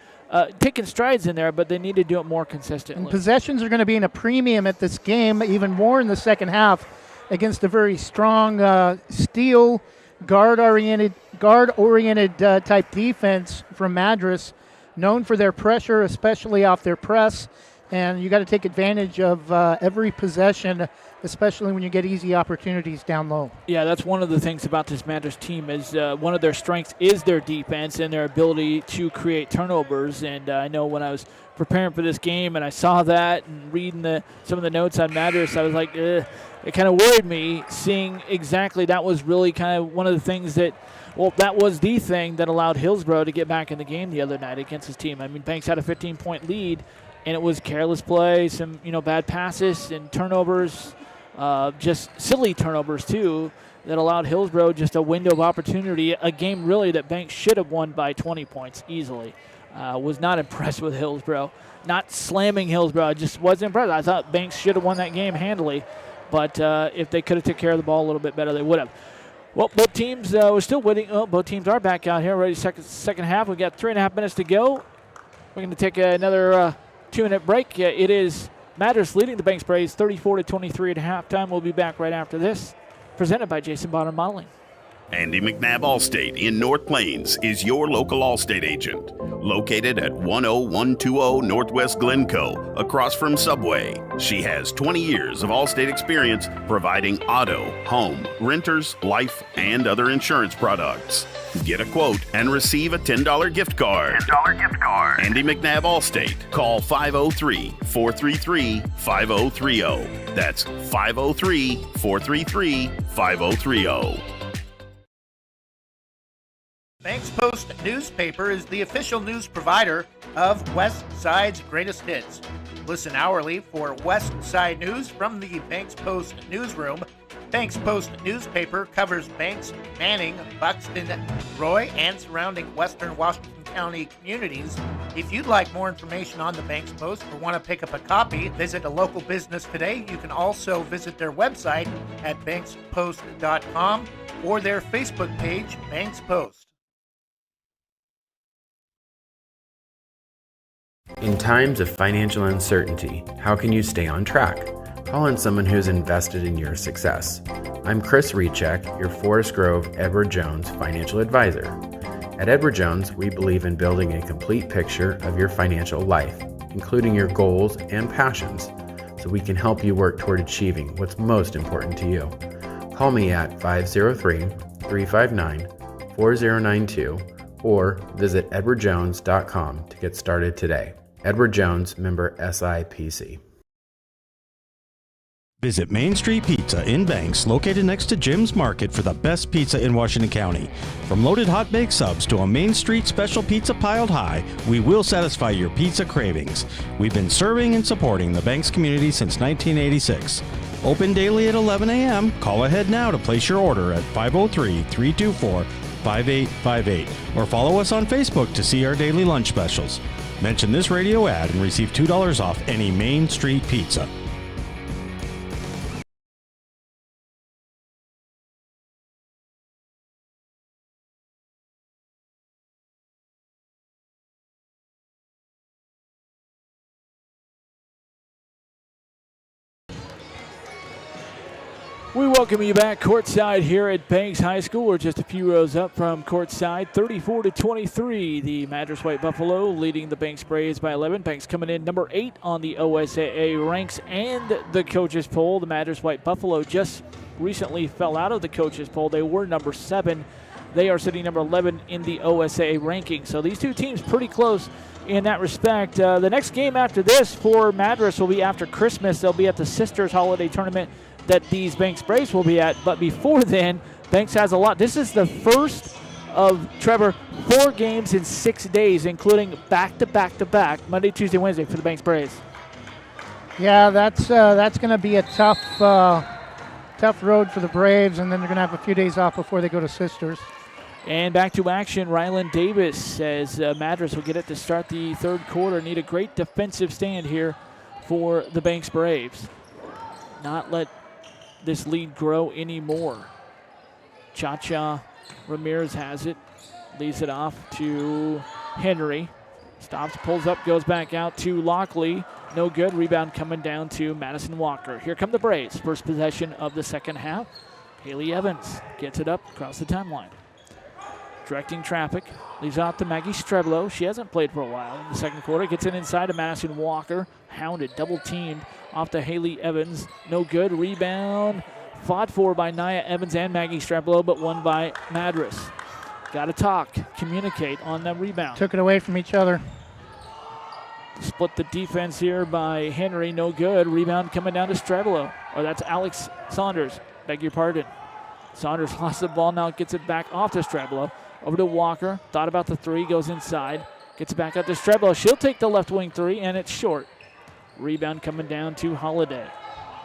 taken strides in there, but they need to do it more consistently. And possessions are going to be in a premium at this game, even more in the second half, against a very strong steal, guard-oriented type defense from Madras, known for their pressure, especially off their press. And you got to take advantage of every possession, especially when you get easy opportunities down low. Yeah, that's one of the things about this Madras team is one of their strengths is their defense and their ability to create turnovers. And I know when I was preparing for this game and I saw that and reading some of the notes on Madras, I was like, it kind of worried me seeing exactly that was really kind of one of the things that, that was the thing that allowed Hillsborough to get back in the game the other night against his team. I mean, Banks had a 15-point lead, and it was careless play, some bad passes and turnovers, just silly turnovers too, that allowed Hillsborough just a window of opportunity, a game really that Banks should have won by 20 points easily. Was not impressed with Hillsborough. Not slamming Hillsborough, I just wasn't impressed. I thought Banks should have won that game handily, but if they could have took care of the ball a little bit better, they would have. Well, both teams were still winning. Both teams are back out here ready second half. We've got 3.5 minutes to go. We're going to take another 2-minute break. It is Madras leading the Banks Braves 34-23 at halftime. We'll be back right after this, presented by Jason Bonner Modeling. Andy McNabb Allstate in North Plains is your local Allstate agent. Located at 10120 Northwest Glencoe, across from Subway. She has 20 years of Allstate experience providing auto, home, renters, life, and other insurance products. Get a quote and receive a $10 gift card. Andy McNabb Allstate. Call 503-433-5030. That's 503-433-5030. Banks Post newspaper is the official news provider of Westside's greatest hits. Listen hourly for Westside news from the Banks Post newsroom. Banks Post newspaper covers Banks, Manning, Buxton, Roy, and surrounding western Washington County communities. If you'd like more information on the Banks Post or want to pick up a copy, visit a local business today. You can also visit their website at bankspost.com or their Facebook page, Banks Post. In times of financial uncertainty, how can you stay on track? Call on someone who's invested in your success. I'm Chris Recheck, your Forest Grove Edward Jones financial advisor. At Edward Jones, we believe in building a complete picture of your financial life, including your goals and passions, so we can help you work toward achieving what's most important to you. Call me at 503-359-4092 or visit edwardjones.com to get started today. Edward Jones, member SIPC. Visit Main Street Pizza in Banks, located next to Jim's Market, for the best pizza in Washington County. From loaded hot baked subs to a Main Street special pizza piled high, we will satisfy your pizza cravings. We've been serving and supporting the Banks community since 1986. Open daily at 11 a.m. Call ahead now to place your order at 503-324-5858 or follow us on Facebook to see our daily lunch specials. Mention this radio ad and receive $2 off any Main Street pizza. We welcome you back courtside here at Banks High School. We're just a few rows up from courtside, 34-23. The Madras White Buffalo leading the Banks Braves by 11. Banks coming in number 8 on the OSAA ranks and the coaches poll. The Madras White Buffalo just recently fell out of the coaches poll. They were number 7. They are sitting number 11 in the OSAA ranking. So these two teams pretty close in that respect. The next game after this for Madras will be after Christmas. They'll be at the Sisters Holiday Tournament that these Banks Braves will be at. But before then, Banks has a lot. This is the first of, Trevor, 4 games in 6 days, including back-to-back-to-back, Monday, Tuesday, Wednesday for the Banks Braves. Yeah, that's going to be a tough road for the Braves, and then they're going to have a few days off before they go to Sisters. And back to action, Ryland Davis says Madras will get it to start the third quarter. Need a great defensive stand here for the Banks Braves. Not let this lead grow anymore. Cha-Cha Ramirez has it. Leaves it off to Henry. Stops, pulls up, goes back out to Lockley. No good. Rebound coming down to Madison Walker. Here come the Braves. First possession of the second half. Haley Evans gets it up across the timeline. Directing traffic. Leaves it off to Maggie Streblo. She hasn't played for a while in the second quarter. Gets it inside to Madison Walker. Hounded, double teamed off to Haley Evans. No good. Rebound fought for by Nia Evans and Maggie Streblo, but won by Madras. Got to talk, communicate on the rebound. Took it away from each other. Split the defense here by Henry. No good. Rebound coming down to Streblo. Or that's Alex Saunders. Beg your pardon. Saunders lost the ball. Now gets it back off to Streblo. Over to Walker. Thought about the three. Goes inside. Gets it back out to Streblo. She'll take the left wing three, and it's short. Rebound coming down to Holiday.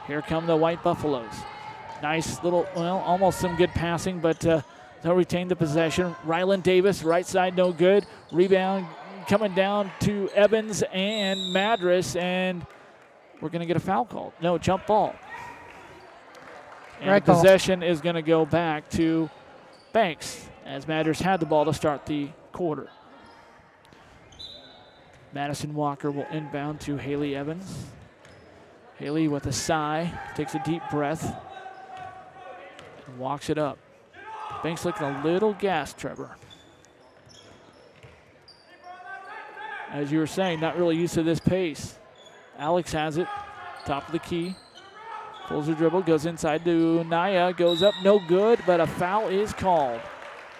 Here come the White Buffaloes. Nice little, well, almost some good passing, but they'll retain the possession. Ryland Davis, right side, no good. Rebound coming down to Evans and Madras, and we're going to get a foul called. No, jump ball. And right the possession is going to go back to Banks, as Madras had the ball to start the quarter. Madison Walker will inbound to Haley Evans. Haley with a sigh, takes a deep breath, and walks it up. Banks looking a little gassed, Trevor. As you were saying, not really used to this pace. Alex has it, top of the key. Pulls her dribble, goes inside to Naya, goes up, no good, but a foul is called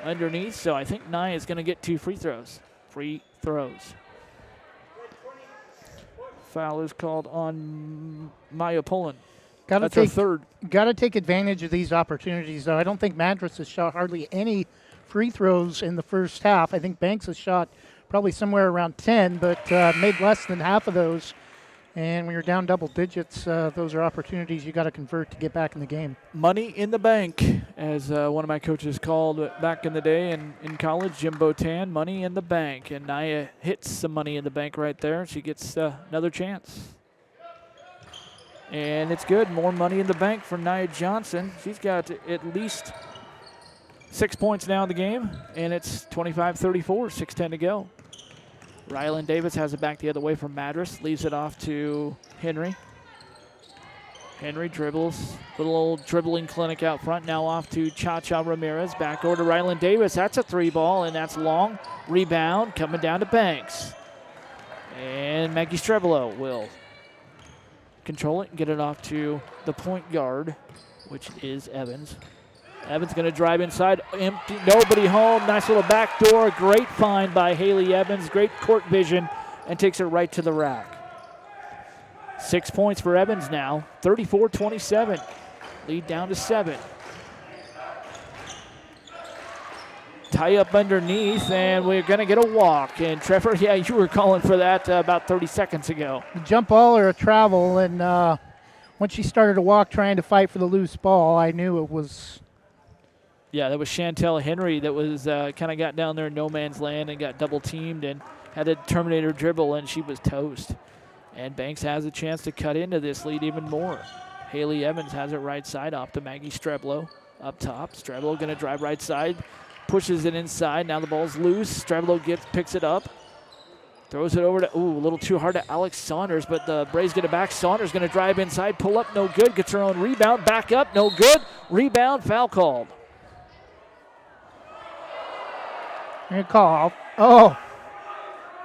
underneath, so I think Naya is going to get 2 free throws. Foul is called on Maya Pullen. That's her third. Got to take advantage of these opportunities, though. I don't think Madras has shot hardly any free throws in the first half. I think Banks has shot probably somewhere around 10, but made less than half of those. And when you're down double digits, those are opportunities you got to convert to get back in the game. Money in the bank, as one of my coaches called it back in the day in college, Jim Botan, money in the bank. And Naya hits some money in the bank right there. She gets another chance. And it's good. More money in the bank for Nia Johnson. She's got at least 6 points now in the game, and it's 25-34, 6:10 to go. Rylan Davis has it back the other way from Madras, leaves it off to Henry. Henry dribbles, little old dribbling clinic out front, now off to Cha-Cha Ramirez. Back over to Rylan Davis. That's a 3-ball, and that's long. Rebound coming down to Banks. And Maggie Strebolo will control it and get it off to the point guard, which is Evans. Evans going to drive inside, empty, nobody home. Nice little backdoor, great find by Haley Evans, great court vision, and takes it right to the rack. 6 points for Evans now, 34-27. Lead down to 7. Tie up underneath, and we're going to get a walk. And Trevor, yeah, you were calling for that about 30 seconds ago. A jump ball or a travel, and once she started to walk trying to fight for the loose ball, I knew it was... Yeah, that was Chantel Henry that was kind of got down there in no man's land and got double teamed and had a Terminator dribble, and she was toast. And Banks has a chance to cut into this lead even more. Haley Evans has it right side off to Maggie Strebolo up top. Strebolo going to drive right side, pushes it inside. Now the ball's loose. Strebolo picks it up, throws it over to, a little too hard to Alex Saunders, but the Braves get it back. Saunders going to drive inside, pull up, no good. Gets her own rebound, back up, no good. Rebound, foul called. Good call. Oh.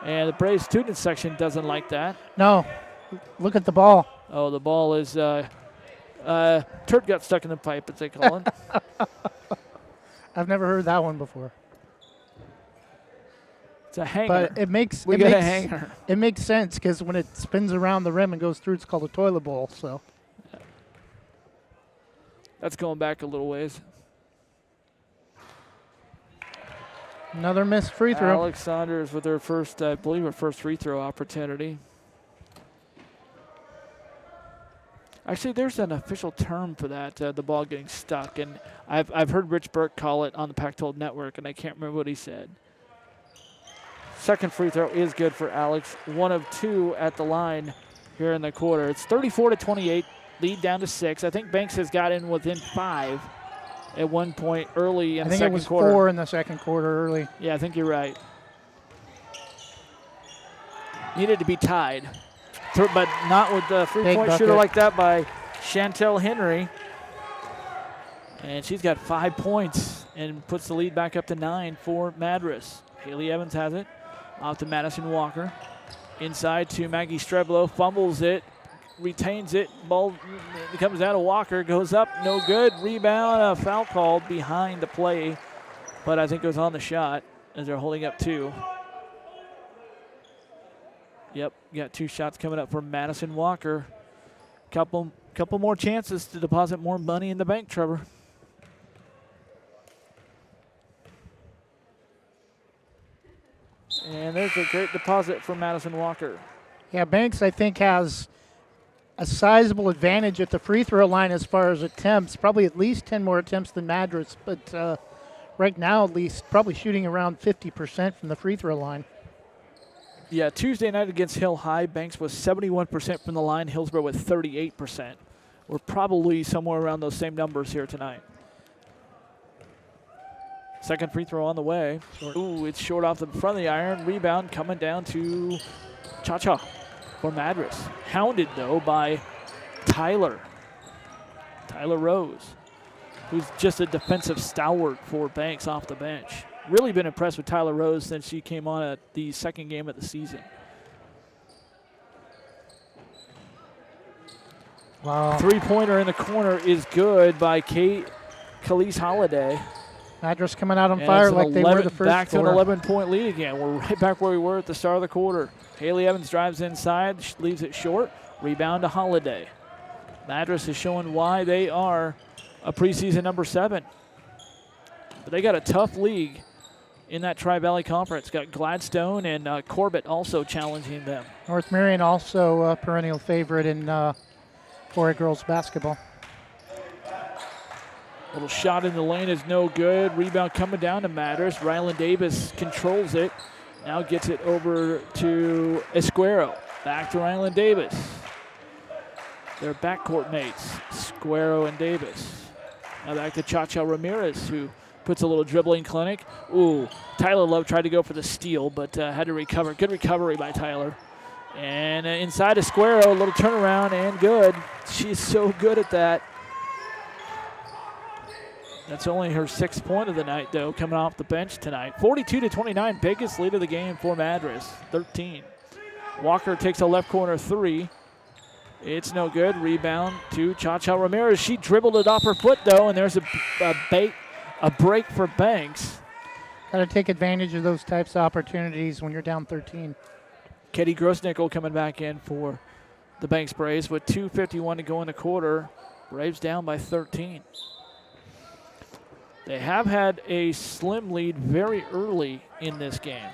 And the Braves student section doesn't like that. No. Look at the ball. Oh, the ball is, turd got stuck in the pipe, as they call it. I've never heard that one before. It's a hanger. But it makes a hanger. It makes sense because when it spins around the rim and goes through, it's called a toilet bowl. So that's going back a little ways. Another missed free throw. Alex Saunders with her first, I believe, her first free throw opportunity. Actually, there's an official term for that, the ball getting stuck, and I've heard Rich Burke call it on the Pac-12 Network, and I can't remember what he said. Second free throw is good for Alex. 1 of 2 at the line here in the quarter. It's 34-28, lead down to 6. I think Banks has got in within 5 at one point early in the second quarter. I think it was 4 in the second quarter early. Yeah, I think you're right. Needed to be tied, but not with the three-point shooter like that by Chantel Henry. And she's got 5 points and puts the lead back up to 9 for Madras. Haley Evans has it. Off to Madison Walker. Inside to Maggie Strebolo. Fumbles it. Retains it. Ball comes down to Walker. Goes up. No good. Rebound. A foul called behind the play. But I think it was on the shot as they're holding up 2. Yep. Got 2 shots coming up for Madison Walker. Couple more chances to deposit more money in the bank, Trevor. And there's a great deposit for Madison Walker. Yeah, Banks, I think, has a sizable advantage at the free throw line as far as attempts. Probably at least 10 more attempts than Madras, but right now at least probably shooting around 50% from the free throw line. Yeah, Tuesday night against Hill High, Banks was 71% from the line. Hillsborough with 38%. We're probably somewhere around those same numbers here tonight. Second free throw on the way. Ooh, it's short off the front of the iron. Rebound coming down to Cha-Cha for Madras. Hounded, though, by Tyler Rose. who's just a defensive stalwart for Banks off the bench. Really been impressed with Tyler Rose since she came on at the second game of the season. Wow. Three-pointer in the corner is good by Khalees Holiday. Madras coming out on fire like they were the first back quarter. to an 11-point lead again. We're right back where we were at the start of the quarter. Haley Evans drives inside, leaves it short. Rebound to Holiday. Madras is showing why they are a preseason number 7. But they got a tough league in that Tri-Valley Conference. Got Gladstone and Corbett also challenging them. North Marion also a perennial favorite in 4A girls basketball. Little shot in the lane is no good. Rebound coming down to Madras. Rylan Davis controls it. Now gets it over to Esquero. Back to Rylan Davis. Their backcourt mates, Esquero and Davis. Now back to Cha-Cha Ramirez, who puts a little dribbling clinic. Ooh, Tyler Love tried to go for the steal, but had to recover. Good recovery by Tyler. And inside Esquero, a little turnaround and good. She's so good at that. That's only her 6th point of the night, though, coming off the bench tonight. 42-29, biggest lead of the game for Madras, 13. Walker takes a left corner 3. It's no good. Rebound to Cha-Cha Ramirez. She dribbled it off her foot, though, and there's a break for Banks. Got to take advantage of those types of opportunities when you're down 13. Katie Grossnickel coming back in for the Banks Braves with 2:51 to go in the quarter. Braves down by 13. They have had a slim lead very early in this game.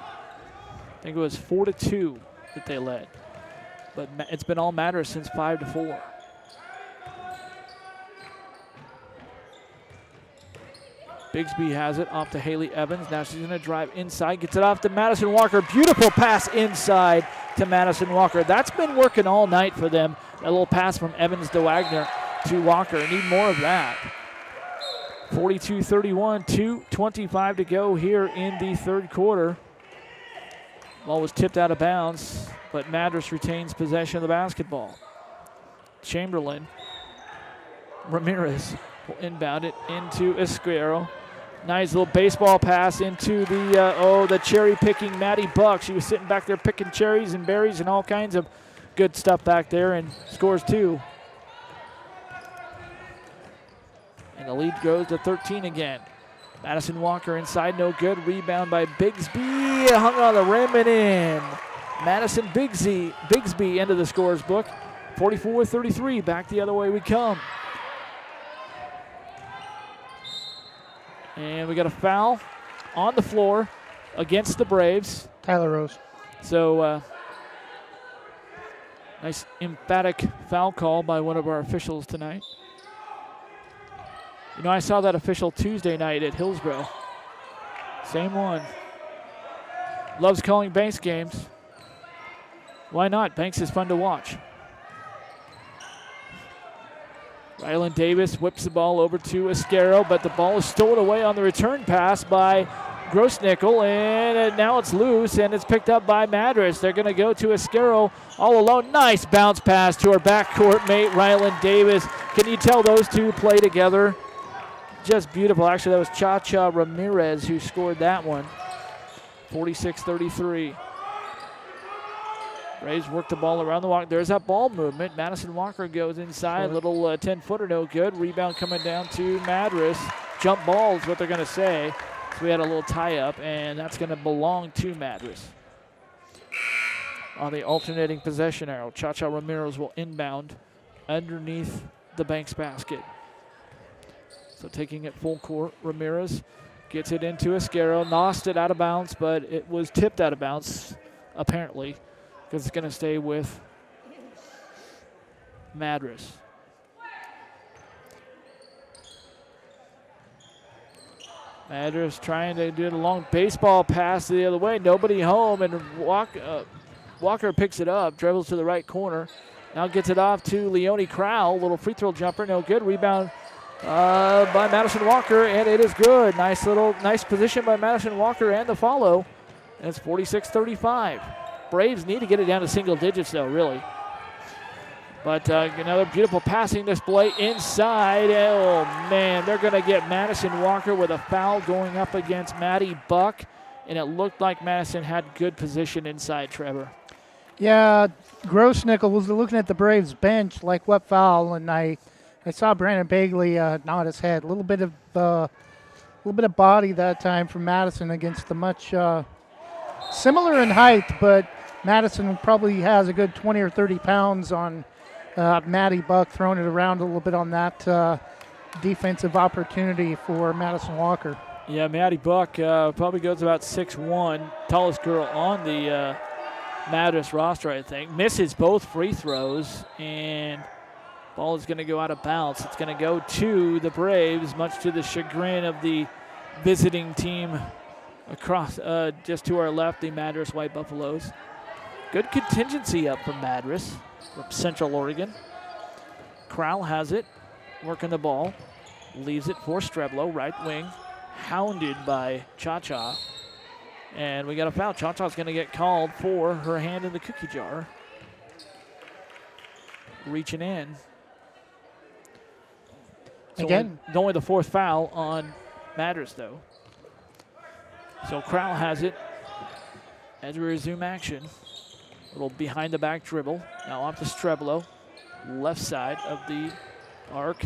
I think it was 4-2 that they led. But it's been all Madras since 5-4. Bigsby has it off to Haley Evans. Now she's going to drive inside. Gets it off to Madison Walker. Beautiful pass inside to Madison Walker. That's been working all night for them. A little pass from Evans to Wagner to Walker. Need more of that. 42-31, 2:25 to go here in the third quarter. Ball was tipped out of bounds, but Madras retains possession of the basketball. Chamberlain. Ramirez will inbound it into Esquero. Nice little baseball pass into the cherry-picking Maddie Buck. She was sitting back there picking cherries and berries and all kinds of good stuff back there and scores 2. And the lead goes to 13 again. Madison Walker inside, no good. Rebound by Bigsby, hung on the rim and in. Madison Bigsby into the scorer's book. 44-33, back the other way we come. And we got a foul on the floor against the Braves. Tyler Rose. So, nice emphatic foul call by one of our officials tonight. You know, I saw that official Tuesday night at Hillsborough. Same one. Loves calling Banks games. Why not? Banks is fun to watch. Rylan Davis whips the ball over to Esquero, but the ball is stolen away on the return pass by Grossnickel, and now it's loose, and it's picked up by Madras. They're going to go to Esquero all alone. Nice bounce pass to her backcourt mate, Rylan Davis. Can you tell those two play together? Just beautiful. Actually, that was Cha-Cha Ramirez who scored that one. 46-33. Braves work the ball around the walk. There's that ball movement. Madison Walker goes inside. Little 10-footer, no good. Rebound coming down to Madras. Jump ball is what they're going to say. So we had a little tie-up, and that's going to belong to Madras. On the alternating possession arrow, Cha-Cha Ramirez will inbound underneath the Banks basket. So taking it full court, Ramirez gets it into Esquero. Nosed it out of bounds, but it was tipped out of bounds, apparently, because it's going to stay with Madras. Madras trying to do a long baseball pass the other way. Nobody home, and Walker picks it up, dribbles to the right corner. Now gets it off to Leonie Crowell. Little free throw jumper, no good. Rebound by Madison Walker, and it is good. Nice position by Madison Walker and the follow. And it's 46-35. Braves need to get it down to single digits, though, really. But another beautiful passing display inside. Oh, man, they're going to get Madison Walker with a foul going up against Maddie Buck. And it looked like Madison had good position inside, Trevor. Yeah, Grossnickel was looking at the Braves bench like, what foul? And I saw Brandon Bagley nod his head. A little bit of body that time from Madison against the much similar in height, but Madison probably has a good 20 or 30 pounds on Maddie Buck, throwing it around a little bit on that defensive opportunity for Madison Walker. Yeah, Maddie Buck probably goes about 6'1", tallest girl on the Madras roster, I think. Misses both free throws, and ball is going to go out of bounds. It's going to go to the Braves, much to the chagrin of the visiting team across just to our left, the Madras White Buffaloes. Good contingency up from Madras, from Central Oregon. Crowell has it, working the ball, leaves it for Streblo, right wing, hounded by Cha-Cha. And we got a foul. Cha-Cha's going to get called for her hand in the cookie jar. Reaching in. Again. Only the fourth foul on Madras, though. So Crowell has it as we resume action. A little behind the back dribble. Now off to Streblo. Left side of the arc.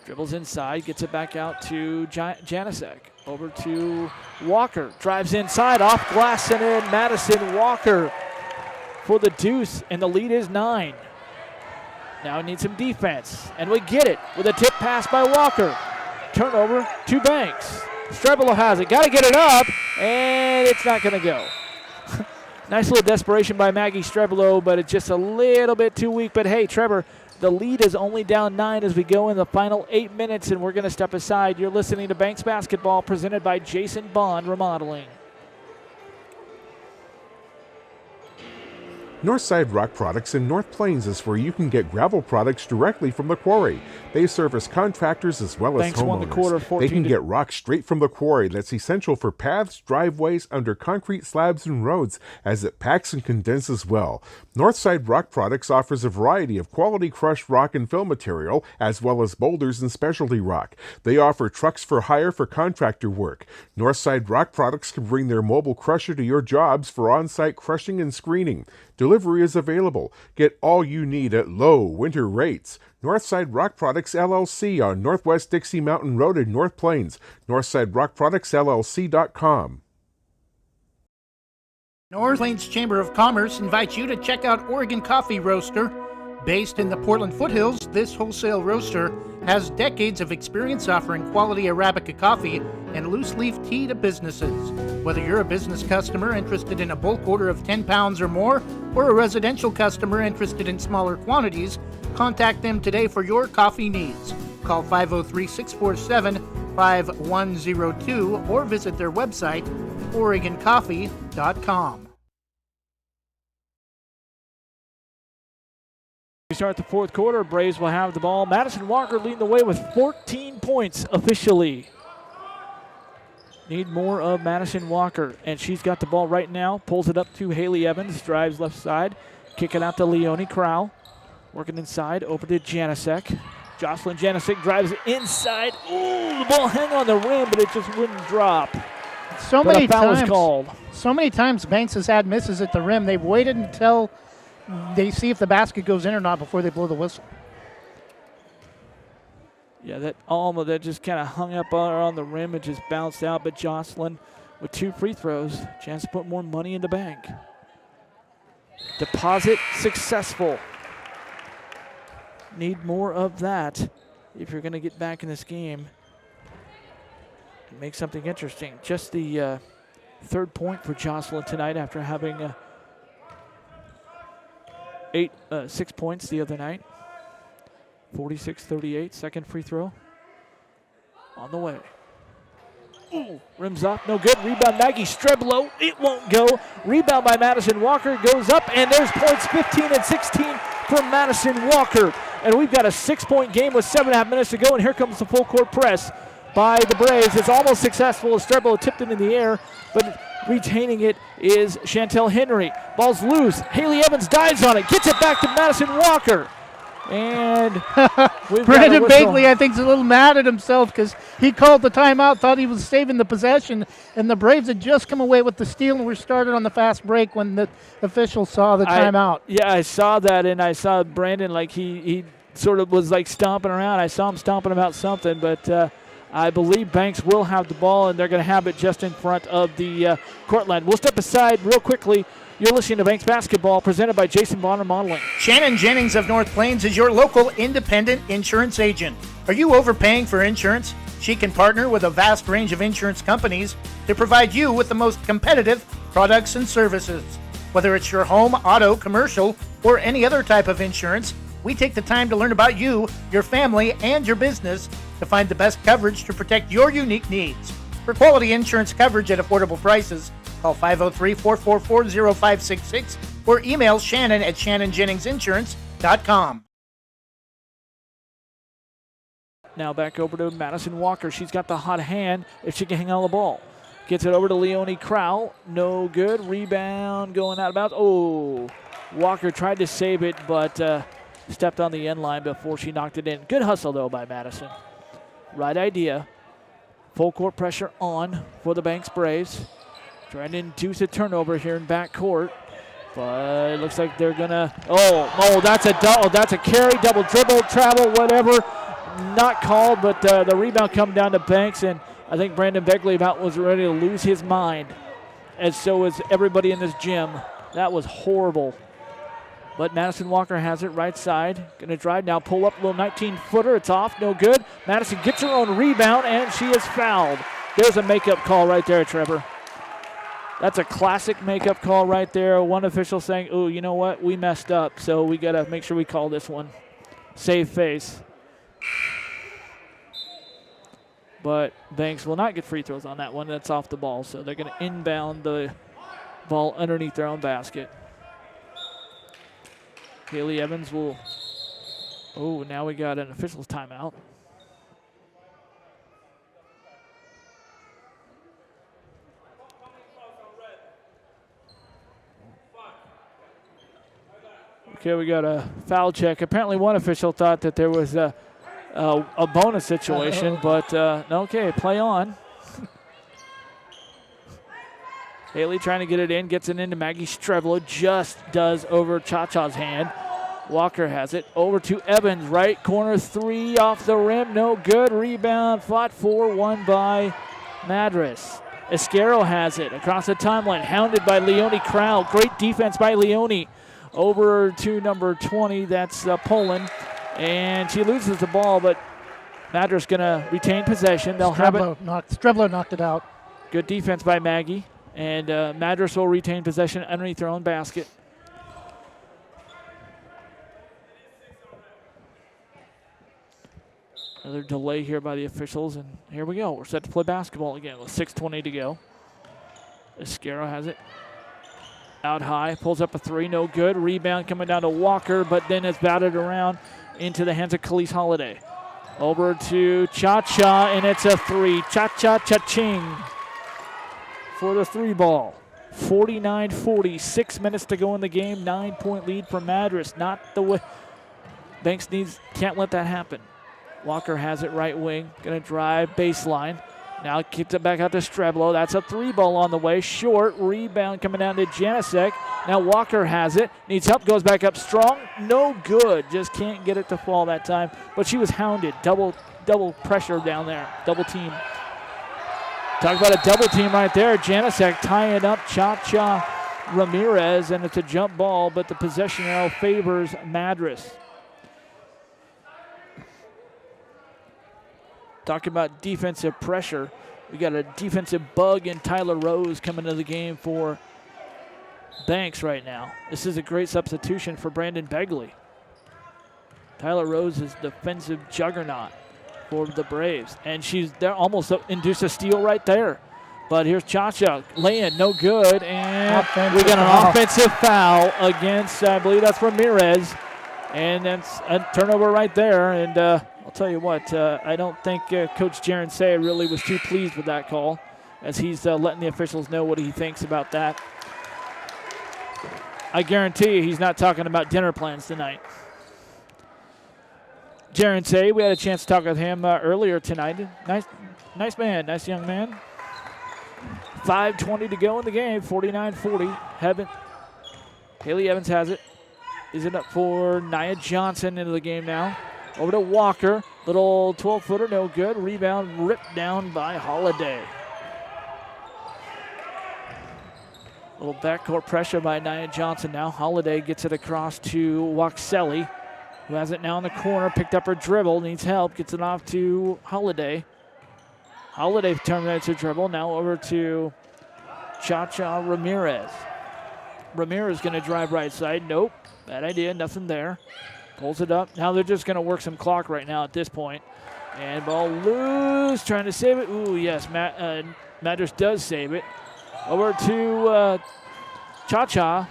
Dribbles inside, gets it back out to Janasek. Over to Walker. Drives inside, off glass and in. Madison Walker for the deuce, and the lead is 9. Now we need some defense, and we get it with a tip pass by Walker. Turnover to Banks. Streblo has it, got to get it up, and it's not going to go. Nice little desperation by Maggie Streblo, but it's just a little bit too weak. But hey, Trevor, the lead is only down 9 as we go in the final 8 minutes, and we're going to step aside. You're listening to Banks Basketball, presented by Jason Bond Remodeling. Northside Rock Products in North Plains is where you can get gravel products directly from the quarry. They service contractors as well as Banks won the quarter, homeowners. They 14 can to get rock straight from the quarry that's essential for paths, driveways, under concrete slabs and roads, as it packs and condenses well. Northside Rock Products offers a variety of quality crushed rock and fill material, as well as boulders and specialty rock. They offer trucks for hire for contractor work. Northside Rock Products can bring their mobile crusher to your jobs for on-site crushing and screening. Delivery is available. Get all you need at low winter rates. Northside Rock Products LLC on Northwest Dixie Mountain Road in North Plains. NorthsideRockProductsLLC.com. North Plains Chamber of Commerce invites you to check out Oregon Coffee Roaster. Based in the Portland foothills, this wholesale roaster has decades of experience offering quality Arabica coffee and loose leaf tea to businesses. Whether you're a business customer interested in a bulk order of 10 pounds or more, or a residential customer interested in smaller quantities, contact them today for your coffee needs. Call 503-647-5102 or visit their website, OregonCoffee.com. We start the fourth quarter. Braves will have the ball. Madison Walker leading the way with 14 points officially. Need more of Madison Walker, and she's got the ball right now. Pulls it up to Haley Evans, drives left side, kick it out to Leonie Crowell. Working inside, over to Janasek. Jocelyn Janasek drives inside. Ooh, the ball hung on the rim, but it just wouldn't drop. So many times, called. So many times Banks has had misses at the rim. They've waited until they see if the basket goes in or not before they blow the whistle. Yeah, that Alma that just kind of hung up on the rim and just bounced out, but Jocelyn with 2 free throws, chance to put more money in the bank. Deposit successful. Need more of that if you're going to get back in this game and make something interesting. Just the 3rd point for Jocelyn tonight after having 6 points the other night. 46-38, second free throw on the way. Ooh, rims up, no good. Rebound, Maggie Streblo. It won't go. Rebound by Madison Walker, goes up, and there's points 15 and 16 from Madison Walker. And we've got a 6-point game with 7.5 minutes to go, and here comes the full court press by the Braves. It's almost successful as Streblo tipped it in the air, but retaining it is Chantel Henry. Ball's loose. Haley Evans dives on it, gets it back to Madison Walker. And we've got a Brandon whistle. Bagley, I think, is a little mad at himself because he called the timeout, thought he was saving the possession, and the Braves had just come away with the steal and were started on the fast break when the official saw the timeout. I saw that, and I saw Brandon like he sort of was like stomping around. I saw him stomping about something, but I believe Banks will have the ball, and they're going to have it just in front of the court line. We'll step aside real quickly. You're listening to Banks Basketball, presented by Jason Bonner Modeling. Shannon Jennings of North Plains is your local independent insurance agent. Are you overpaying for insurance? She can partner with a vast range of insurance companies to provide you with the most competitive products and services. Whether it's your home, auto, commercial, or any other type of insurance, we take the time to learn about you, your family, and your business to find the best coverage to protect your unique needs. For quality insurance coverage at affordable prices, call 503-444-0566 or email Shannon at shannonjenningsinsurance.com. Now back over to Madison Walker. She's got the hot hand if she can hang on the ball. Gets it over to Leonie Crowell. No good. Rebound going out of bounds. Oh, Walker tried to save it, but stepped on the end line before she knocked it in. Good hustle, though, by Madison. Right idea. Full court pressure on for the Banks Braves. Trying to induce a turnover here in backcourt. But it looks like they're going to... Oh, that's a carry, double dribble, travel, whatever. Not called, but the rebound come down to Banks, and I think Brandon Begley about was ready to lose his mind, as so is everybody in this gym. That was horrible. But Madison Walker has it right side. Going to drive now, pull up a little 19-footer. It's off, no good. Madison gets her own rebound, and she is fouled. There's a makeup call right there, Trevor. That's a classic makeup call right there. One official saying, "Ooh, you know what? We messed up, so we got to make sure we call this one." Save face. But Banks will not get free throws on that one. That's off the ball, so they're going to inbound the ball underneath their own basket. Kaylee Evans will... Oh, now we got an official's timeout. Okay, we got a foul check. Apparently one official thought that there was a bonus situation, but okay, play on. Haley trying to get it in, gets it into Maggie Streblo, just does over Cha-Cha's hand. Walker has it over to Evans, right corner three off the rim, no good. Rebound, fought for, won by Madras. Esquero has it across the timeline, hounded by Leonie Crowell. Great defense by Leonie. Over to number 20, that's Poland. And she loses the ball, but Madras going to retain possession. They'll have it. Streblo knocked it out. Good defense by Maggie. And Madras will retain possession underneath their own basket. Another delay here by the officials, and here we go. We're set to play basketball again with 6:20 to go. Esquero has it. Out high, pulls up a three, no good. Rebound coming down to Walker, but then it's batted around into the hands of Khalees Holiday. Over to Cha-Cha, and it's a three. Cha-Cha, cha-ching for the three ball. 49-40, 6 minutes to go in the game. 9-point lead for Madras. Not the way. Banks can't let that happen. Walker has it right wing, gonna drive baseline. Now keeps it back out to Streblo. That's a three ball on the way. Short rebound coming down to Janicek. Now Walker has it. Needs help. Goes back up strong. No good. Just can't get it to fall that time. But she was hounded. Double pressure down there. Double team. Talk about a double team right there. Janicek tying up Cha-Cha Ramirez. And it's a jump ball, but the possession arrow favors Madras. Talking about defensive pressure, we got a defensive bug in Tyler Rose coming into the game for Banks right now. This is a great substitution for Brandon Begley. Tyler Rose is defensive juggernaut for the Braves, and she's there, almost induced a steal right there. But here's Cha-Cha laying, no good, and we got an offensive foul against, I believe that's Ramirez, and that's a turnover right there. And I'll tell you what, I don't think Coach Jaron Say really was too pleased with that call, as he's letting the officials know what he thinks about that. I guarantee you he's not talking about dinner plans tonight. Jaron Say, we had a chance to talk with him earlier tonight. Nice man, nice young man. 5:20 to go in the game, 49-40. Haley Evans has it. Is it up for Nia Johnson into the game now? Over to Walker. Little 12-footer, no good. Rebound ripped down by Holiday. Little backcourt pressure by Nia Johnson now. Holiday gets it across to Waxelli, who has it now in the corner. Picked up her dribble, needs help. Gets it off to Holiday. Holiday terminates her dribble. Now over to Cha-Cha Ramirez. Ramirez going to drive right side. Nope. Bad idea. Nothing there. Pulls it up. Now they're just going to work some clock right now at this point. And ball loose. Trying to save it. Ooh, yes. Madras does save it. Over to Cha-Cha.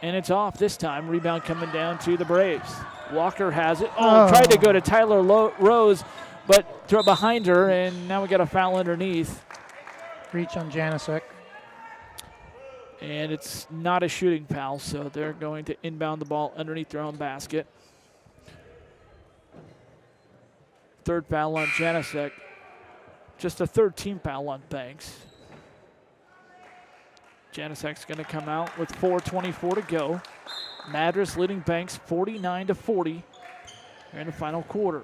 And it's off this time. Rebound coming down to the Braves. Walker has it. Tried to go to Tyler Rose, but throw it behind her. And now we got a foul underneath. Reach on Janicek. And it's not a shooting foul, so they're going to inbound the ball underneath their own basket. Third foul on Janicek. Just a third team foul on Banks. Janicek's going to come out with 4:24 to go. Madras leading Banks 49-40 here in the final quarter.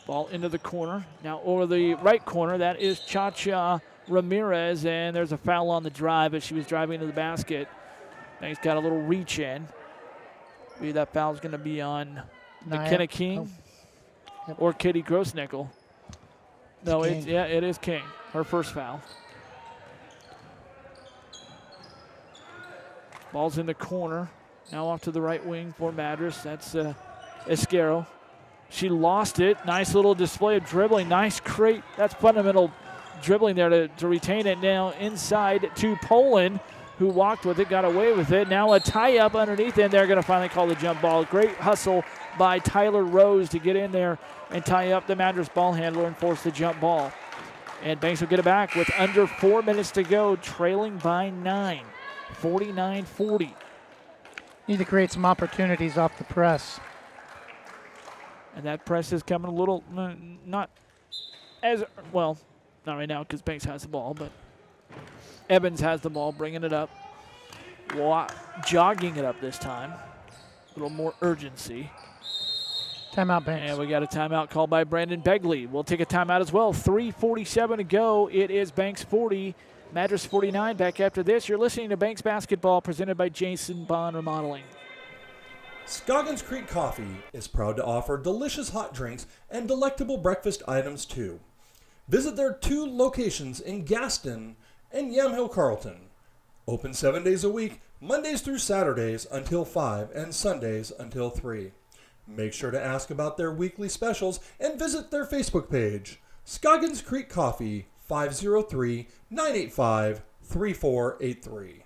Ball into the corner. Now over the right corner, that is Cha-Cha Ramirez, and there's a foul on the drive as she was driving to the basket. Banks got a little reach in. Maybe that foul is going to be on McKenna King or Katie Grossnickel. No, it is King. Her first foul. Ball's in the corner. Now off to the right wing for Madras. That's Esquero. She lost it. Nice little display of dribbling. Nice crate. That's fundamental dribbling there to retain it. Now inside to Poland, who walked with it, got away with it. Now a tie-up underneath, and they're going to finally call the jump ball. Great hustle by Tyler Rose to get in there and tie up the Madras ball handler and force the jump ball. And Banks will get it back with under 4 minutes to go, trailing by 9, 49-40. Need to create some opportunities off the press. And that press is coming a little, not as, well, not right now because Banks has the ball, but Evans has the ball, bringing it up, jogging it up this time. A little more urgency. Timeout, Banks. And we got a timeout called by Brandon Begley. We'll take a timeout as well. 3:47 to go. It is Banks 40, Madras 49. Back after this, you're listening to Banks Basketball presented by Jason Bond Remodeling. Scoggins Creek Coffee is proud to offer delicious hot drinks and delectable breakfast items too. Visit their 2 locations in Gaston and Yamhill Carlton. Open 7 days a week, Mondays through Saturdays until 5 and Sundays until 3. Make sure to ask about their weekly specials and visit their Facebook page. Scoggins Creek Coffee, 503-985-3483.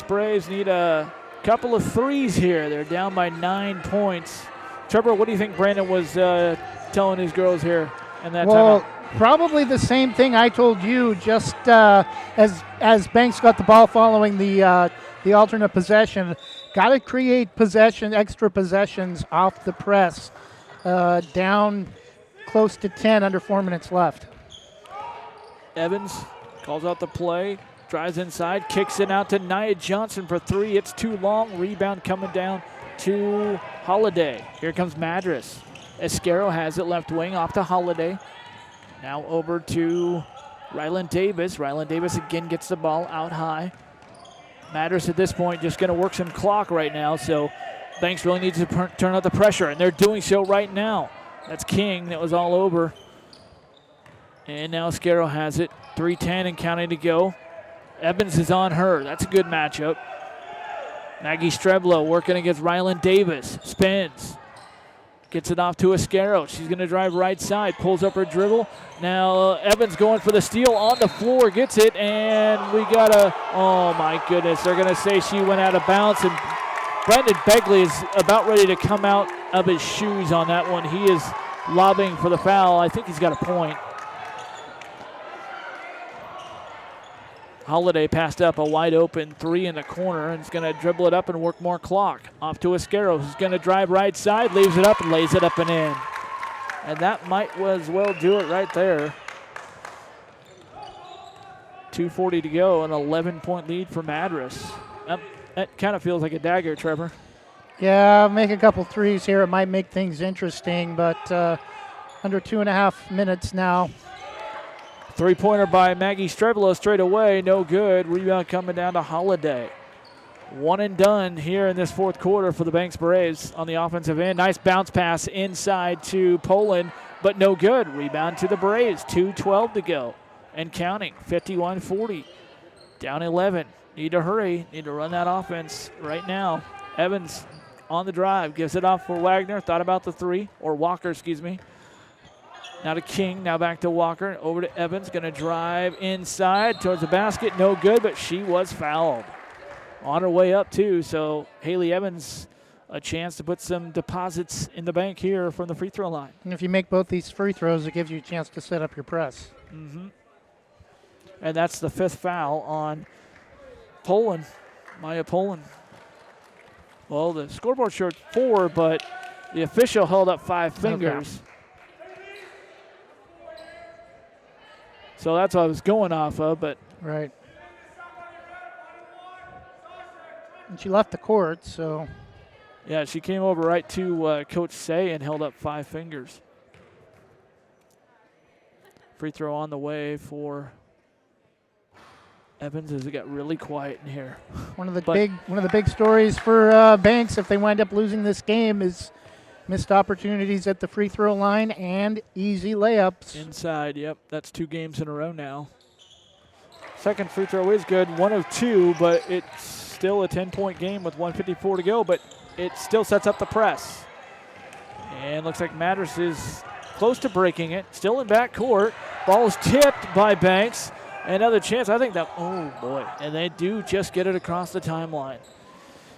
Braves need a couple of threes here. They're down by 9 points. Trevor, what do you think Brandon was telling his girls here in that timeout? Probably the same thing I told you, just as Banks got the ball following the alternate possession. Got to create extra possessions off the press. Down close to 10, under 4 minutes left. Evans calls out the play. Drives inside, kicks it out to Nia Johnson for 3. It's too long. Rebound coming down to Holiday. Here comes Madras. Esquero has it left wing off to Holiday. Now over to Ryland Davis. Ryland Davis again gets the ball out high. Madras at this point just going to work some clock right now, so Banks really needs to turn up the pressure, and they're doing so right now. That's King. That was all over. And now Scarrow has it. 3:10 and counting to go. Evans is on her. That's a good matchup. Maggie Streblo working against Rylan Davis. Spins. Gets it off to Scarrow. She's going to drive right side. Pulls up her dribble. Now Evans going for the steal on the floor. Gets it. And we got a, oh my goodness. They're going to say she went out of bounds. And Brandon Begley is about ready to come out of his shoes on that one. He is lobbing for the foul. I think he's got a point. Holiday passed up a wide open 3 in the corner and is going to dribble it up and work more clock. Off to Scarrow, who's going to drive right side, leaves it up and lays it up and in. And that might as well do it right there. 2:40 to go, an 11-point lead for Madras. That kind of feels like a dagger, Trevor. Yeah, make a couple threes here. It might make things interesting, but under 2.5 minutes now. Three-pointer by Maggie Streblo straight away, no good. Rebound coming down to Holiday. One and done here in this fourth quarter for the Banks Braves on the offensive end. Nice bounce pass inside to Poland, but no good. Rebound to the Braves, 2:12 to go and counting, 51-40. Down 11, need to hurry, need to run that offense right now. Evans on the drive, gives it off for Wagner, thought about the three, or Walker, excuse me. Now to King, now back to Walker, over to Evans, going to drive inside towards the basket, no good, but she was fouled. On her way up too, so Haley Evans a chance to put some deposits in the bank here from the free throw line. And if you make both these free throws, it gives you a chance to set up your press. Mm-hmm. And that's the 5th foul on Poland, Maya Poland. Well, the scoreboard showed 4, but the official held up 5 fingers. Okay. So that's what I was going off of, but. Right. And she left the court, so. Yeah, she came over right to Coach Say and held up 5 fingers. Free throw on the way for Evans as it got really quiet in here. One of the big stories for Banks if they wind up losing this game is missed opportunities at the free throw line and easy layups. Inside, yep. That's 2 games in a row now. Second free throw is good, 1 of 2, but it's still a 10-point game with 1:54 to go, but it still sets up the press. And looks like Madras is close to breaking it. Still in backcourt. Ball is tipped by Banks. Another chance. I think that, oh boy. And they do just get it across the timeline.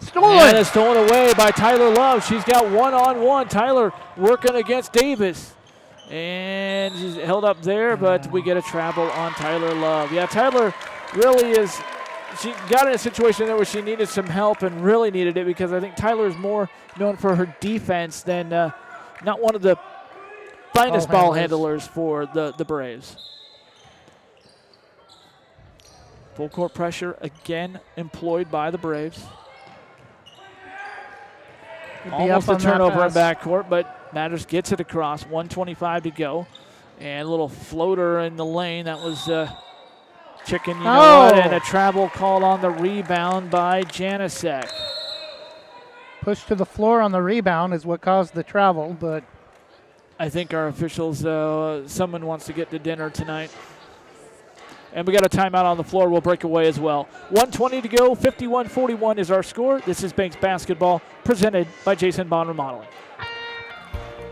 Stolen! And it's stolen away by Tyler Love. She's got one-on-one. Tyler working against Davis. And she's held up there, but we get a travel on Tyler Love. Yeah, Tyler really is, she got in a situation there where she needed some help and really needed it because I think Tyler is more known for her defense than not one of the finest ball handlers for the Braves. Full court pressure again employed by the Braves. Almost a turnover in backcourt, but Madras gets it across. 1:25 to go. And a little floater in the lane. That was chicken, you know what? And a travel called on the rebound by Janicek. Push to the floor on the rebound is what caused the travel, but I think our officials, someone wants to get to dinner tonight. And we got a timeout on the floor. We'll break away as well. 1:20 to go. 51-41 is our score. This is Banks Basketball presented by Jason Bond Remodeling.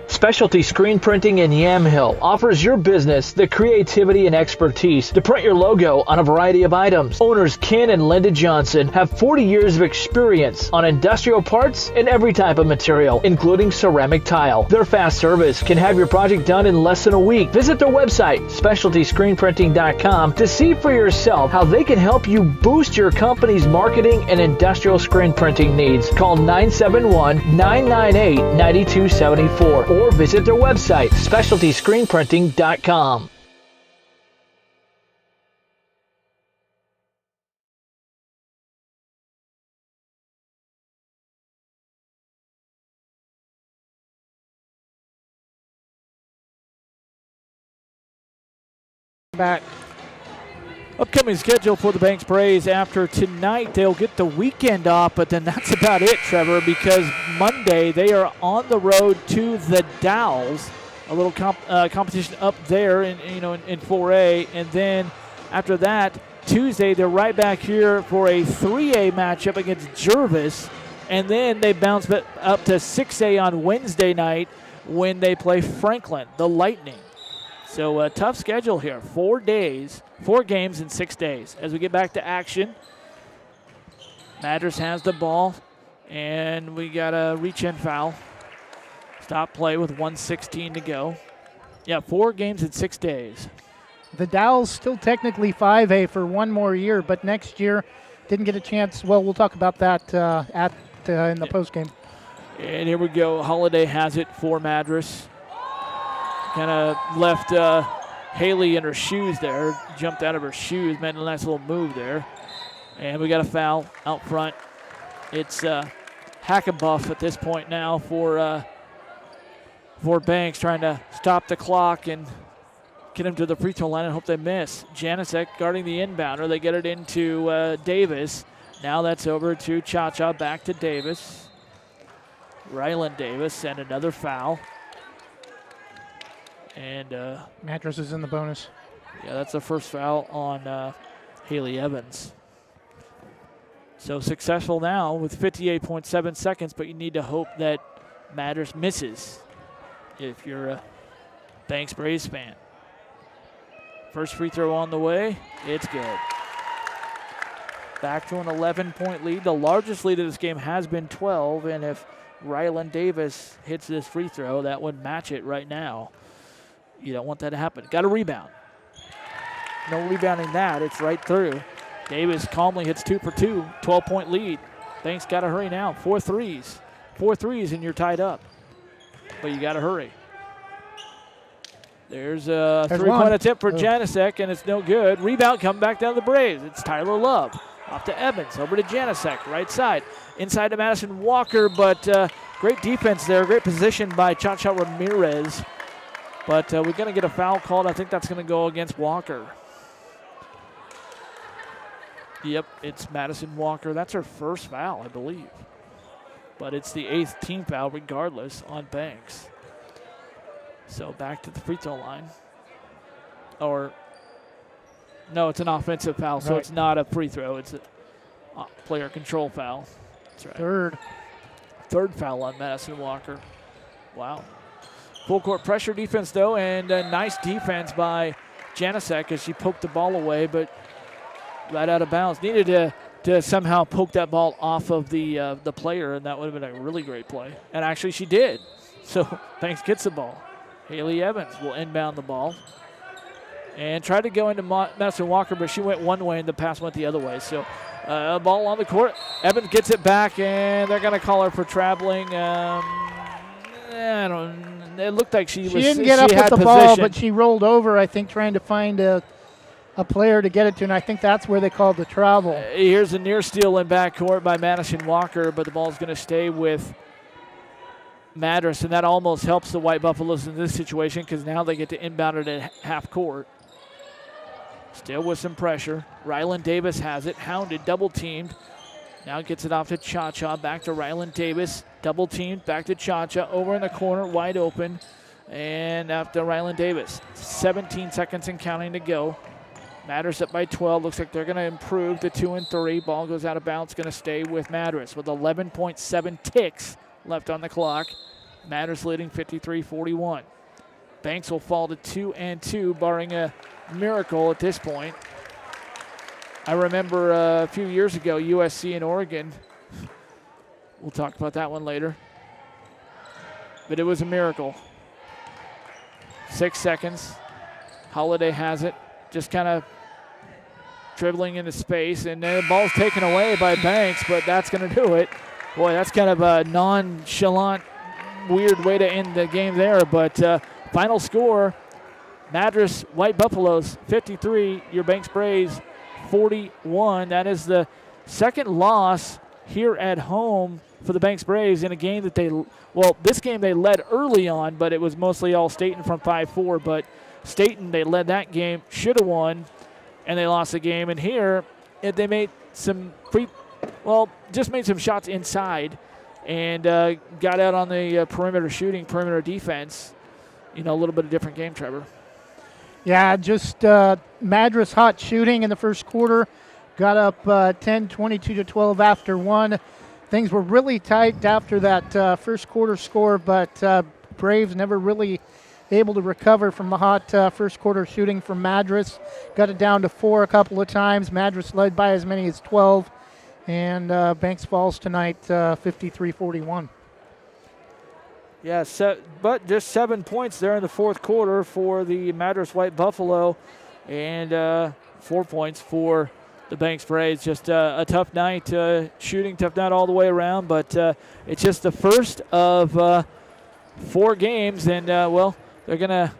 Specialty Screen Printing in Yamhill offers your business the creativity and expertise to print your logo on a variety of items. Owners Ken and Linda Johnson have 40 years of experience on industrial parts and every type of material, including ceramic tile. Their fast service can have your project done in less than a week. Visit their website, specialtyscreenprinting.com, to see for yourself how they can help you boost your company's marketing and industrial screen printing needs. Call 971-998-9274 or visit their website, specialtyscreenprinting.com. Back. Upcoming schedule for the Banks Braves after tonight. They'll get the weekend off, but then that's about it, Trevor, because Monday they are on the road to the Dowels a little competition up there in 4A, and then after that, Tuesday they're right back here for a 3A matchup against Jervis, and then they bounce up to 6A on Wednesday night when they play Franklin, the Lightning. So a tough schedule here. 4 games in 6 days. As we get back to action, Madras has the ball, and we got a reach-in foul. Stop play with 1:16 to go. Yeah, 4 games in 6 days. The Dow's still technically 5A for one more year, but next year didn't get a chance. Well, we'll talk about that in the postgame. And here we go. Holiday has it for Madras. Kind of left Haley in her shoes there. Jumped out of her shoes. Made a nice little move there. And we got a foul out front. It's Hackenbuff at this point now for Banks, trying to stop the clock and get him to the free throw line and hope they miss. Janicek guarding the inbounder. They get it into Davis. Now that's over to Cha-Cha, back to Davis. Ryland Davis, and another foul. And Madras is in the bonus. Yeah, that's the first foul on Haley Evans. So successful now with 58.7 seconds, but you need to hope that Madras misses if you're a Banks Braves fan. First free throw on the way. It's good. Back to an 11-point lead. The largest lead of this game has been 12, and if Ryland Davis hits this free throw, that would match it right now. You don't want that to happen. Got a rebound. No rebounding that. It's right through. Davis calmly hits 2 for 2. 12-point lead. Banks got to hurry now. 4 threes. 4 threes and you're tied up. But you got to hurry. There's a three-point attempt for Janicek, and it's no good. Rebound coming back down to the Braves. It's Tyler Love. Off to Evans. Over to Janicek. Right side. Inside to Madison Walker, but great defense there. Great position by Cha-Cha Ramirez. But we're going to get a foul called. I think that's going to go against Walker. Yep, it's Madison Walker. That's her first foul, I believe. But it's the 8th team foul regardless on Banks. So back to the free throw line. No, it's an offensive foul, so it's not a free throw. It's a player control foul. That's right. Third foul on Madison Walker. Wow. Full court pressure defense, though, and a nice defense by Janicek as she poked the ball away, but right out of bounds. Needed to somehow poke that ball off of the player, and that would have been a really great play. And actually she did. So Banks gets the ball. Haley Evans will inbound the ball. And tried to go into Madison Walker, but she went one way and the pass went the other way. So ball on the court. Evans gets it back, and they're going to call her for traveling. It looked like she didn't get up with the ball, but she rolled over, I think, trying to find a player to get it to, and I think that's where they called the travel. Here's a near steal in backcourt by Madison Walker, but the ball's going to stay with Madras, and that almost helps the White Buffaloes in this situation because now they get to inbound it at half court. Still with some pressure. Ryland Davis has it, hounded, double-teamed. Now gets it off to Cha-Cha, back to Ryland Davis. Double-teamed, back to Cha-Cha, over in the corner, wide open. And after Ryland Davis. 17 seconds and counting to go. Madras up by 12. Looks like they're going to improve to 2 and 3. Ball goes out of bounds, going to stay with Madras with 11.7 ticks left on the clock. Madras leading 53-41. Banks will fall to 2 and 2, barring a miracle at this point. I remember a few years ago, USC and Oregon. We'll talk about that one later. But it was a miracle. 6 seconds. Holiday has it. Just kind of dribbling into space. And the ball's taken away by Banks, but that's going to do it. Boy, that's kind of a nonchalant, weird way to end the game there. But final score, Madras White Buffaloes 53, your Banks Braves 41. That is the second loss here at home for the Banks Braves in a game that this game they led early on, but it was mostly all Staten from 5-4. But Staten, they led that game, should have won, and they lost the game. And here, they made some just made some shots inside and got out on the perimeter defense. a little bit of different game, Trevor. Yeah, just Madras hot shooting in the first quarter. Got up 10, 22-12 after one. Things were really tight after that first quarter score, but Braves never really able to recover from the hot first quarter shooting from Madras. Got it down to 4 a couple of times. Madras led by as many as 12. And Banks falls tonight 53-41. Yeah, but just 7 points there in the fourth quarter for the Madras White Buffalo, and 4 points for the Banks Braves. Just a tough night shooting, tough night all the way around, but it's just the first of 4 games, and they're gonna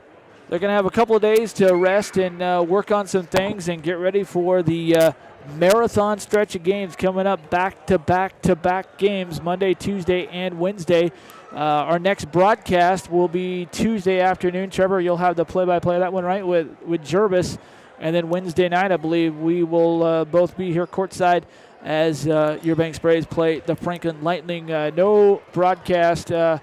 have a couple of days to rest and work on some things and get ready for the marathon stretch of games coming up, back-to-back games, Monday, Tuesday, and Wednesday. Our next broadcast will be Tuesday afternoon. Trevor, you'll have the play-by-play of that one, right, with Jervis. And then Wednesday night, I believe, we will both be here courtside as your Banks Braves play the Franklin Lightning. No broadcast on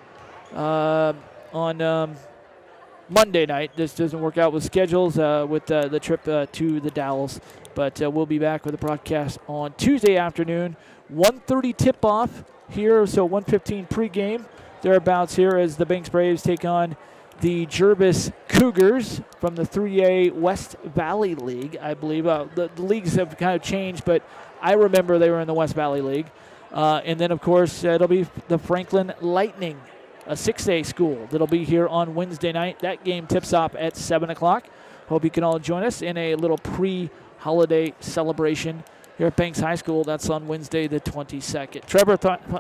Monday night. This doesn't work out with schedules with the trip to the Dalles. But we'll be back with a broadcast on Tuesday afternoon. 1:30 tip-off here, so 1:15 pregame. Thereabouts here as the Banks Braves take on the Jervis Cougars from the 3A West Valley League, I believe. The leagues have kind of changed, but I remember they were in the West Valley League. And then, of course, it'll be the Franklin Lightning, a 6A school that'll be here on Wednesday night. That game tips off at 7 o'clock. Hope you can all join us in a little pre-holiday celebration here at Banks High School. That's on Wednesday the 22nd. Trevor,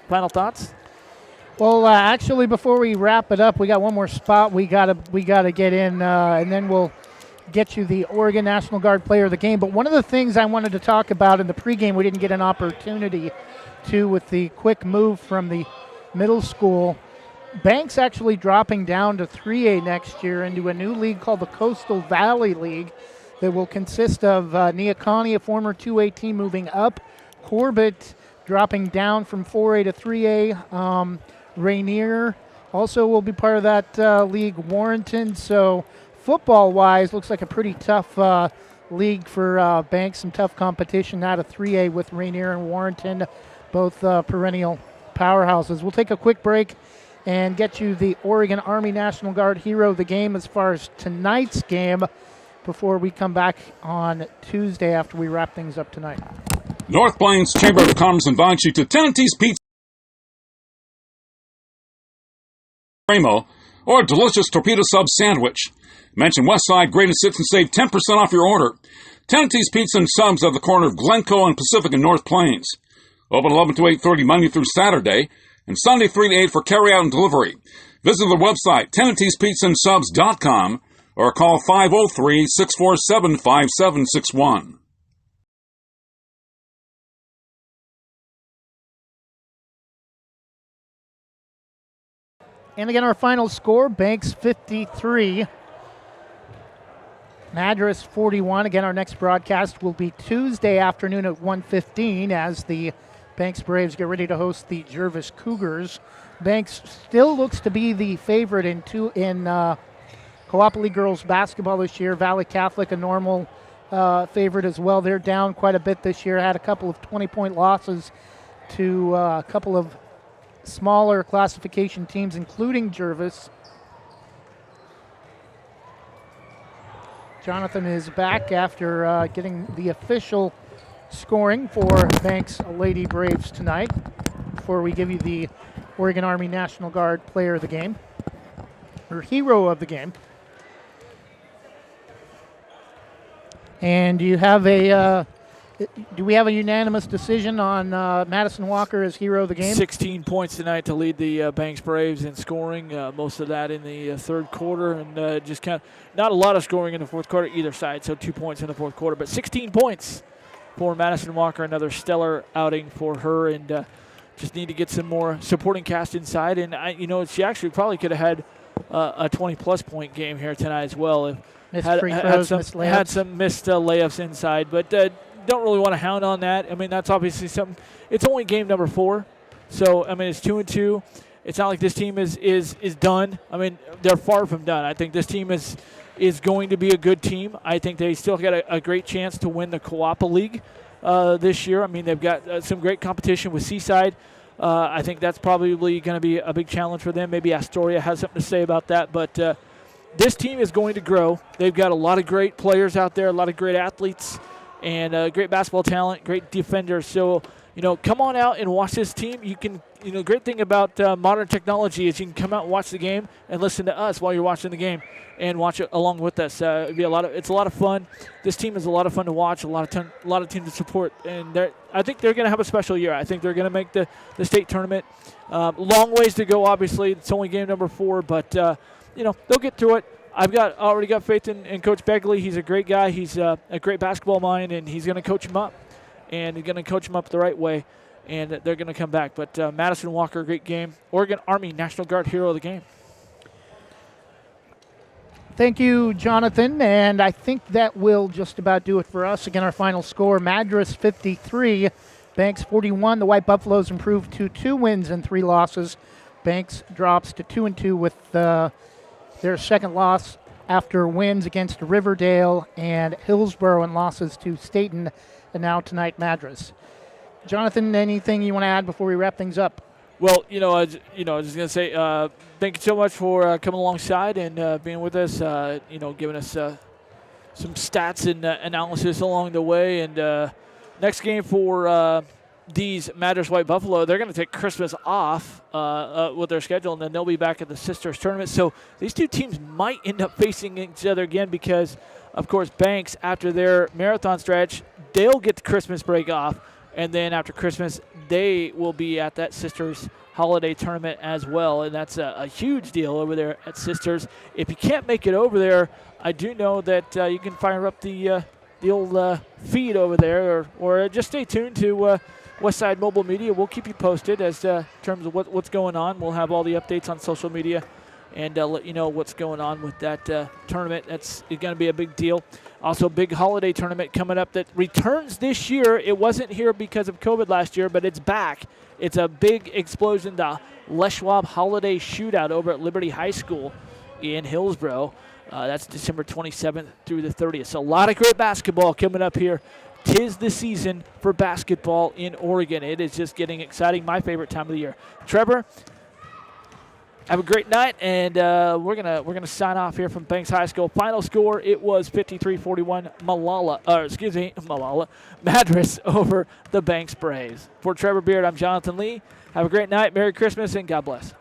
final thoughts? Well, actually, before we wrap it up, we got one more spot we gotta get in, and then we'll get you the Oregon National Guard Player of the Game. But one of the things I wanted to talk about in the pregame we didn't get an opportunity to with the quick move from the middle school. Banks actually dropping down to 3A next year into a new league called the Coastal Valley League that will consist of Neocani, a former 2A team, moving up, Corbett dropping down from 4A to 3A, Rainier also will be part of that league, Warrenton. So football-wise, looks like a pretty tough league for Banks, some tough competition out of 3A with Rainier and Warrenton, both perennial powerhouses. We'll take a quick break and get you the Oregon Army National Guard Hero of the Game as far as tonight's game before we come back on Tuesday after we wrap things up tonight. North Plains Chamber of Commerce invites you to Tenante's Pizza or a delicious torpedo sub sandwich. Mention Westside Greatest Hits and save 10% off your order. Tenante's Pizza and Subs at the corner of Glencoe and Pacific in North Plains. Open 11 to 8:30 Monday through Saturday, and Sunday 3 to 8 for carry-out and delivery. Visit their website, Tenante'sPizzaAndSubs.com, or call 503-647-5761. And again, our final score, Banks 53, Madras 41. Again, our next broadcast will be Tuesday afternoon at 1:15 as the Banks Braves get ready to host the Jervis Cougars. Banks still looks to be the favorite in Coopoli girls basketball this year. Valley Catholic, a normal favorite as well. They're down quite a bit this year. Had a couple of 20-point losses to a couple of smaller classification teams, including Jervis. Jonathan is back after getting the official scoring for Banks Lady Braves tonight before we give you the Oregon Army National Guard Player of the Game, or Hero of the Game. And do we have a unanimous decision on Madison Walker as Hero of the Game? 16 points tonight to lead the Banks Braves in scoring, most of that in the third quarter, and just kind of not a lot of scoring in the fourth quarter either side, so 2 points in the fourth quarter, but 16 points for Madison Walker, another stellar outing for her, and just need to get some more supporting cast inside, and she actually probably could have had a 20-plus point game here tonight as well if had some missed layups inside, but don't really want to hound on that. I mean, that's obviously something. It's only game number 4, so I mean it's 2-2. it's not like this team is done. I mean, they're far from done. I think this team is going to be a good team. I think they still got a great chance to win the Coapa League this year. I mean, they've got some great competition with Seaside. I think that's probably going to be a big challenge for them. Maybe Astoria has something to say about that. But this team is going to grow. They've got a lot of great players out there, a lot of great athletes, and great basketball talent, great defenders. So, come on out and watch this team. You can, great thing about modern technology is you can come out and watch the game and listen to us while you're watching the game and watch it along with us. It's a lot of fun. This team is a lot of fun to watch, a lot of teams to support, and I think they're going to have a special year. I think they're going to make the state tournament. Long ways to go, obviously. It's only game number 4, but they'll get through it. I've already got faith in Coach Begley. He's a great guy. He's a great basketball mind, and he's going to coach him up. And he's going to coach them up the right way, and they're going to come back. But Madison Walker, great game. Oregon Army National Guard hero of the game. Thank you, Jonathan, and I think that will just about do it for us. Again, our final score, Madras 53, Banks 41. The White Buffaloes improved to 2 wins and 3 losses. Banks drops to 2-2 with their second loss after wins against Riverdale and Hillsborough and losses to Staten, and now tonight Madras. Jonathan, anything you want to add before we wrap things up? Well, I was just going to say thank you so much for coming alongside and being with us, giving us some stats and analysis along the way. And next game for these Madras White Buffalo, they're going to take Christmas off with their schedule, and then they'll be back at the Sisters Tournament. So these two teams might end up facing each other again because, of course, Banks, after their marathon stretch, they'll get the Christmas break off. And then after Christmas, they will be at that Sisters Holiday Tournament as well. And that's a huge deal over there at Sisters. If you can't make it over there, I do know that you can fire up the old feed over there, or just stay tuned to Westside Mobile Media. We'll keep you posted as in terms of what's going on. We'll have all the updates on social media and let you know what's going on with that tournament. That's going to be a big deal. Also, big holiday tournament coming up that returns this year. It wasn't here because of COVID last year, but it's back. It's a big explosion, the Les Schwab Holiday Shootout over at Liberty High School in Hillsborough. That's December 27th through the 30th. So a lot of great basketball coming up here. 'Tis the season for basketball in Oregon. It is just getting exciting. My favorite time of the year. Trevor, have a great night, and we're gonna sign off here from Banks High School. Final score, it was 53-41 Madras over the Banks Braves. For Trevor Beard, I'm Jonathan Lee. Have a great night, Merry Christmas, and God bless.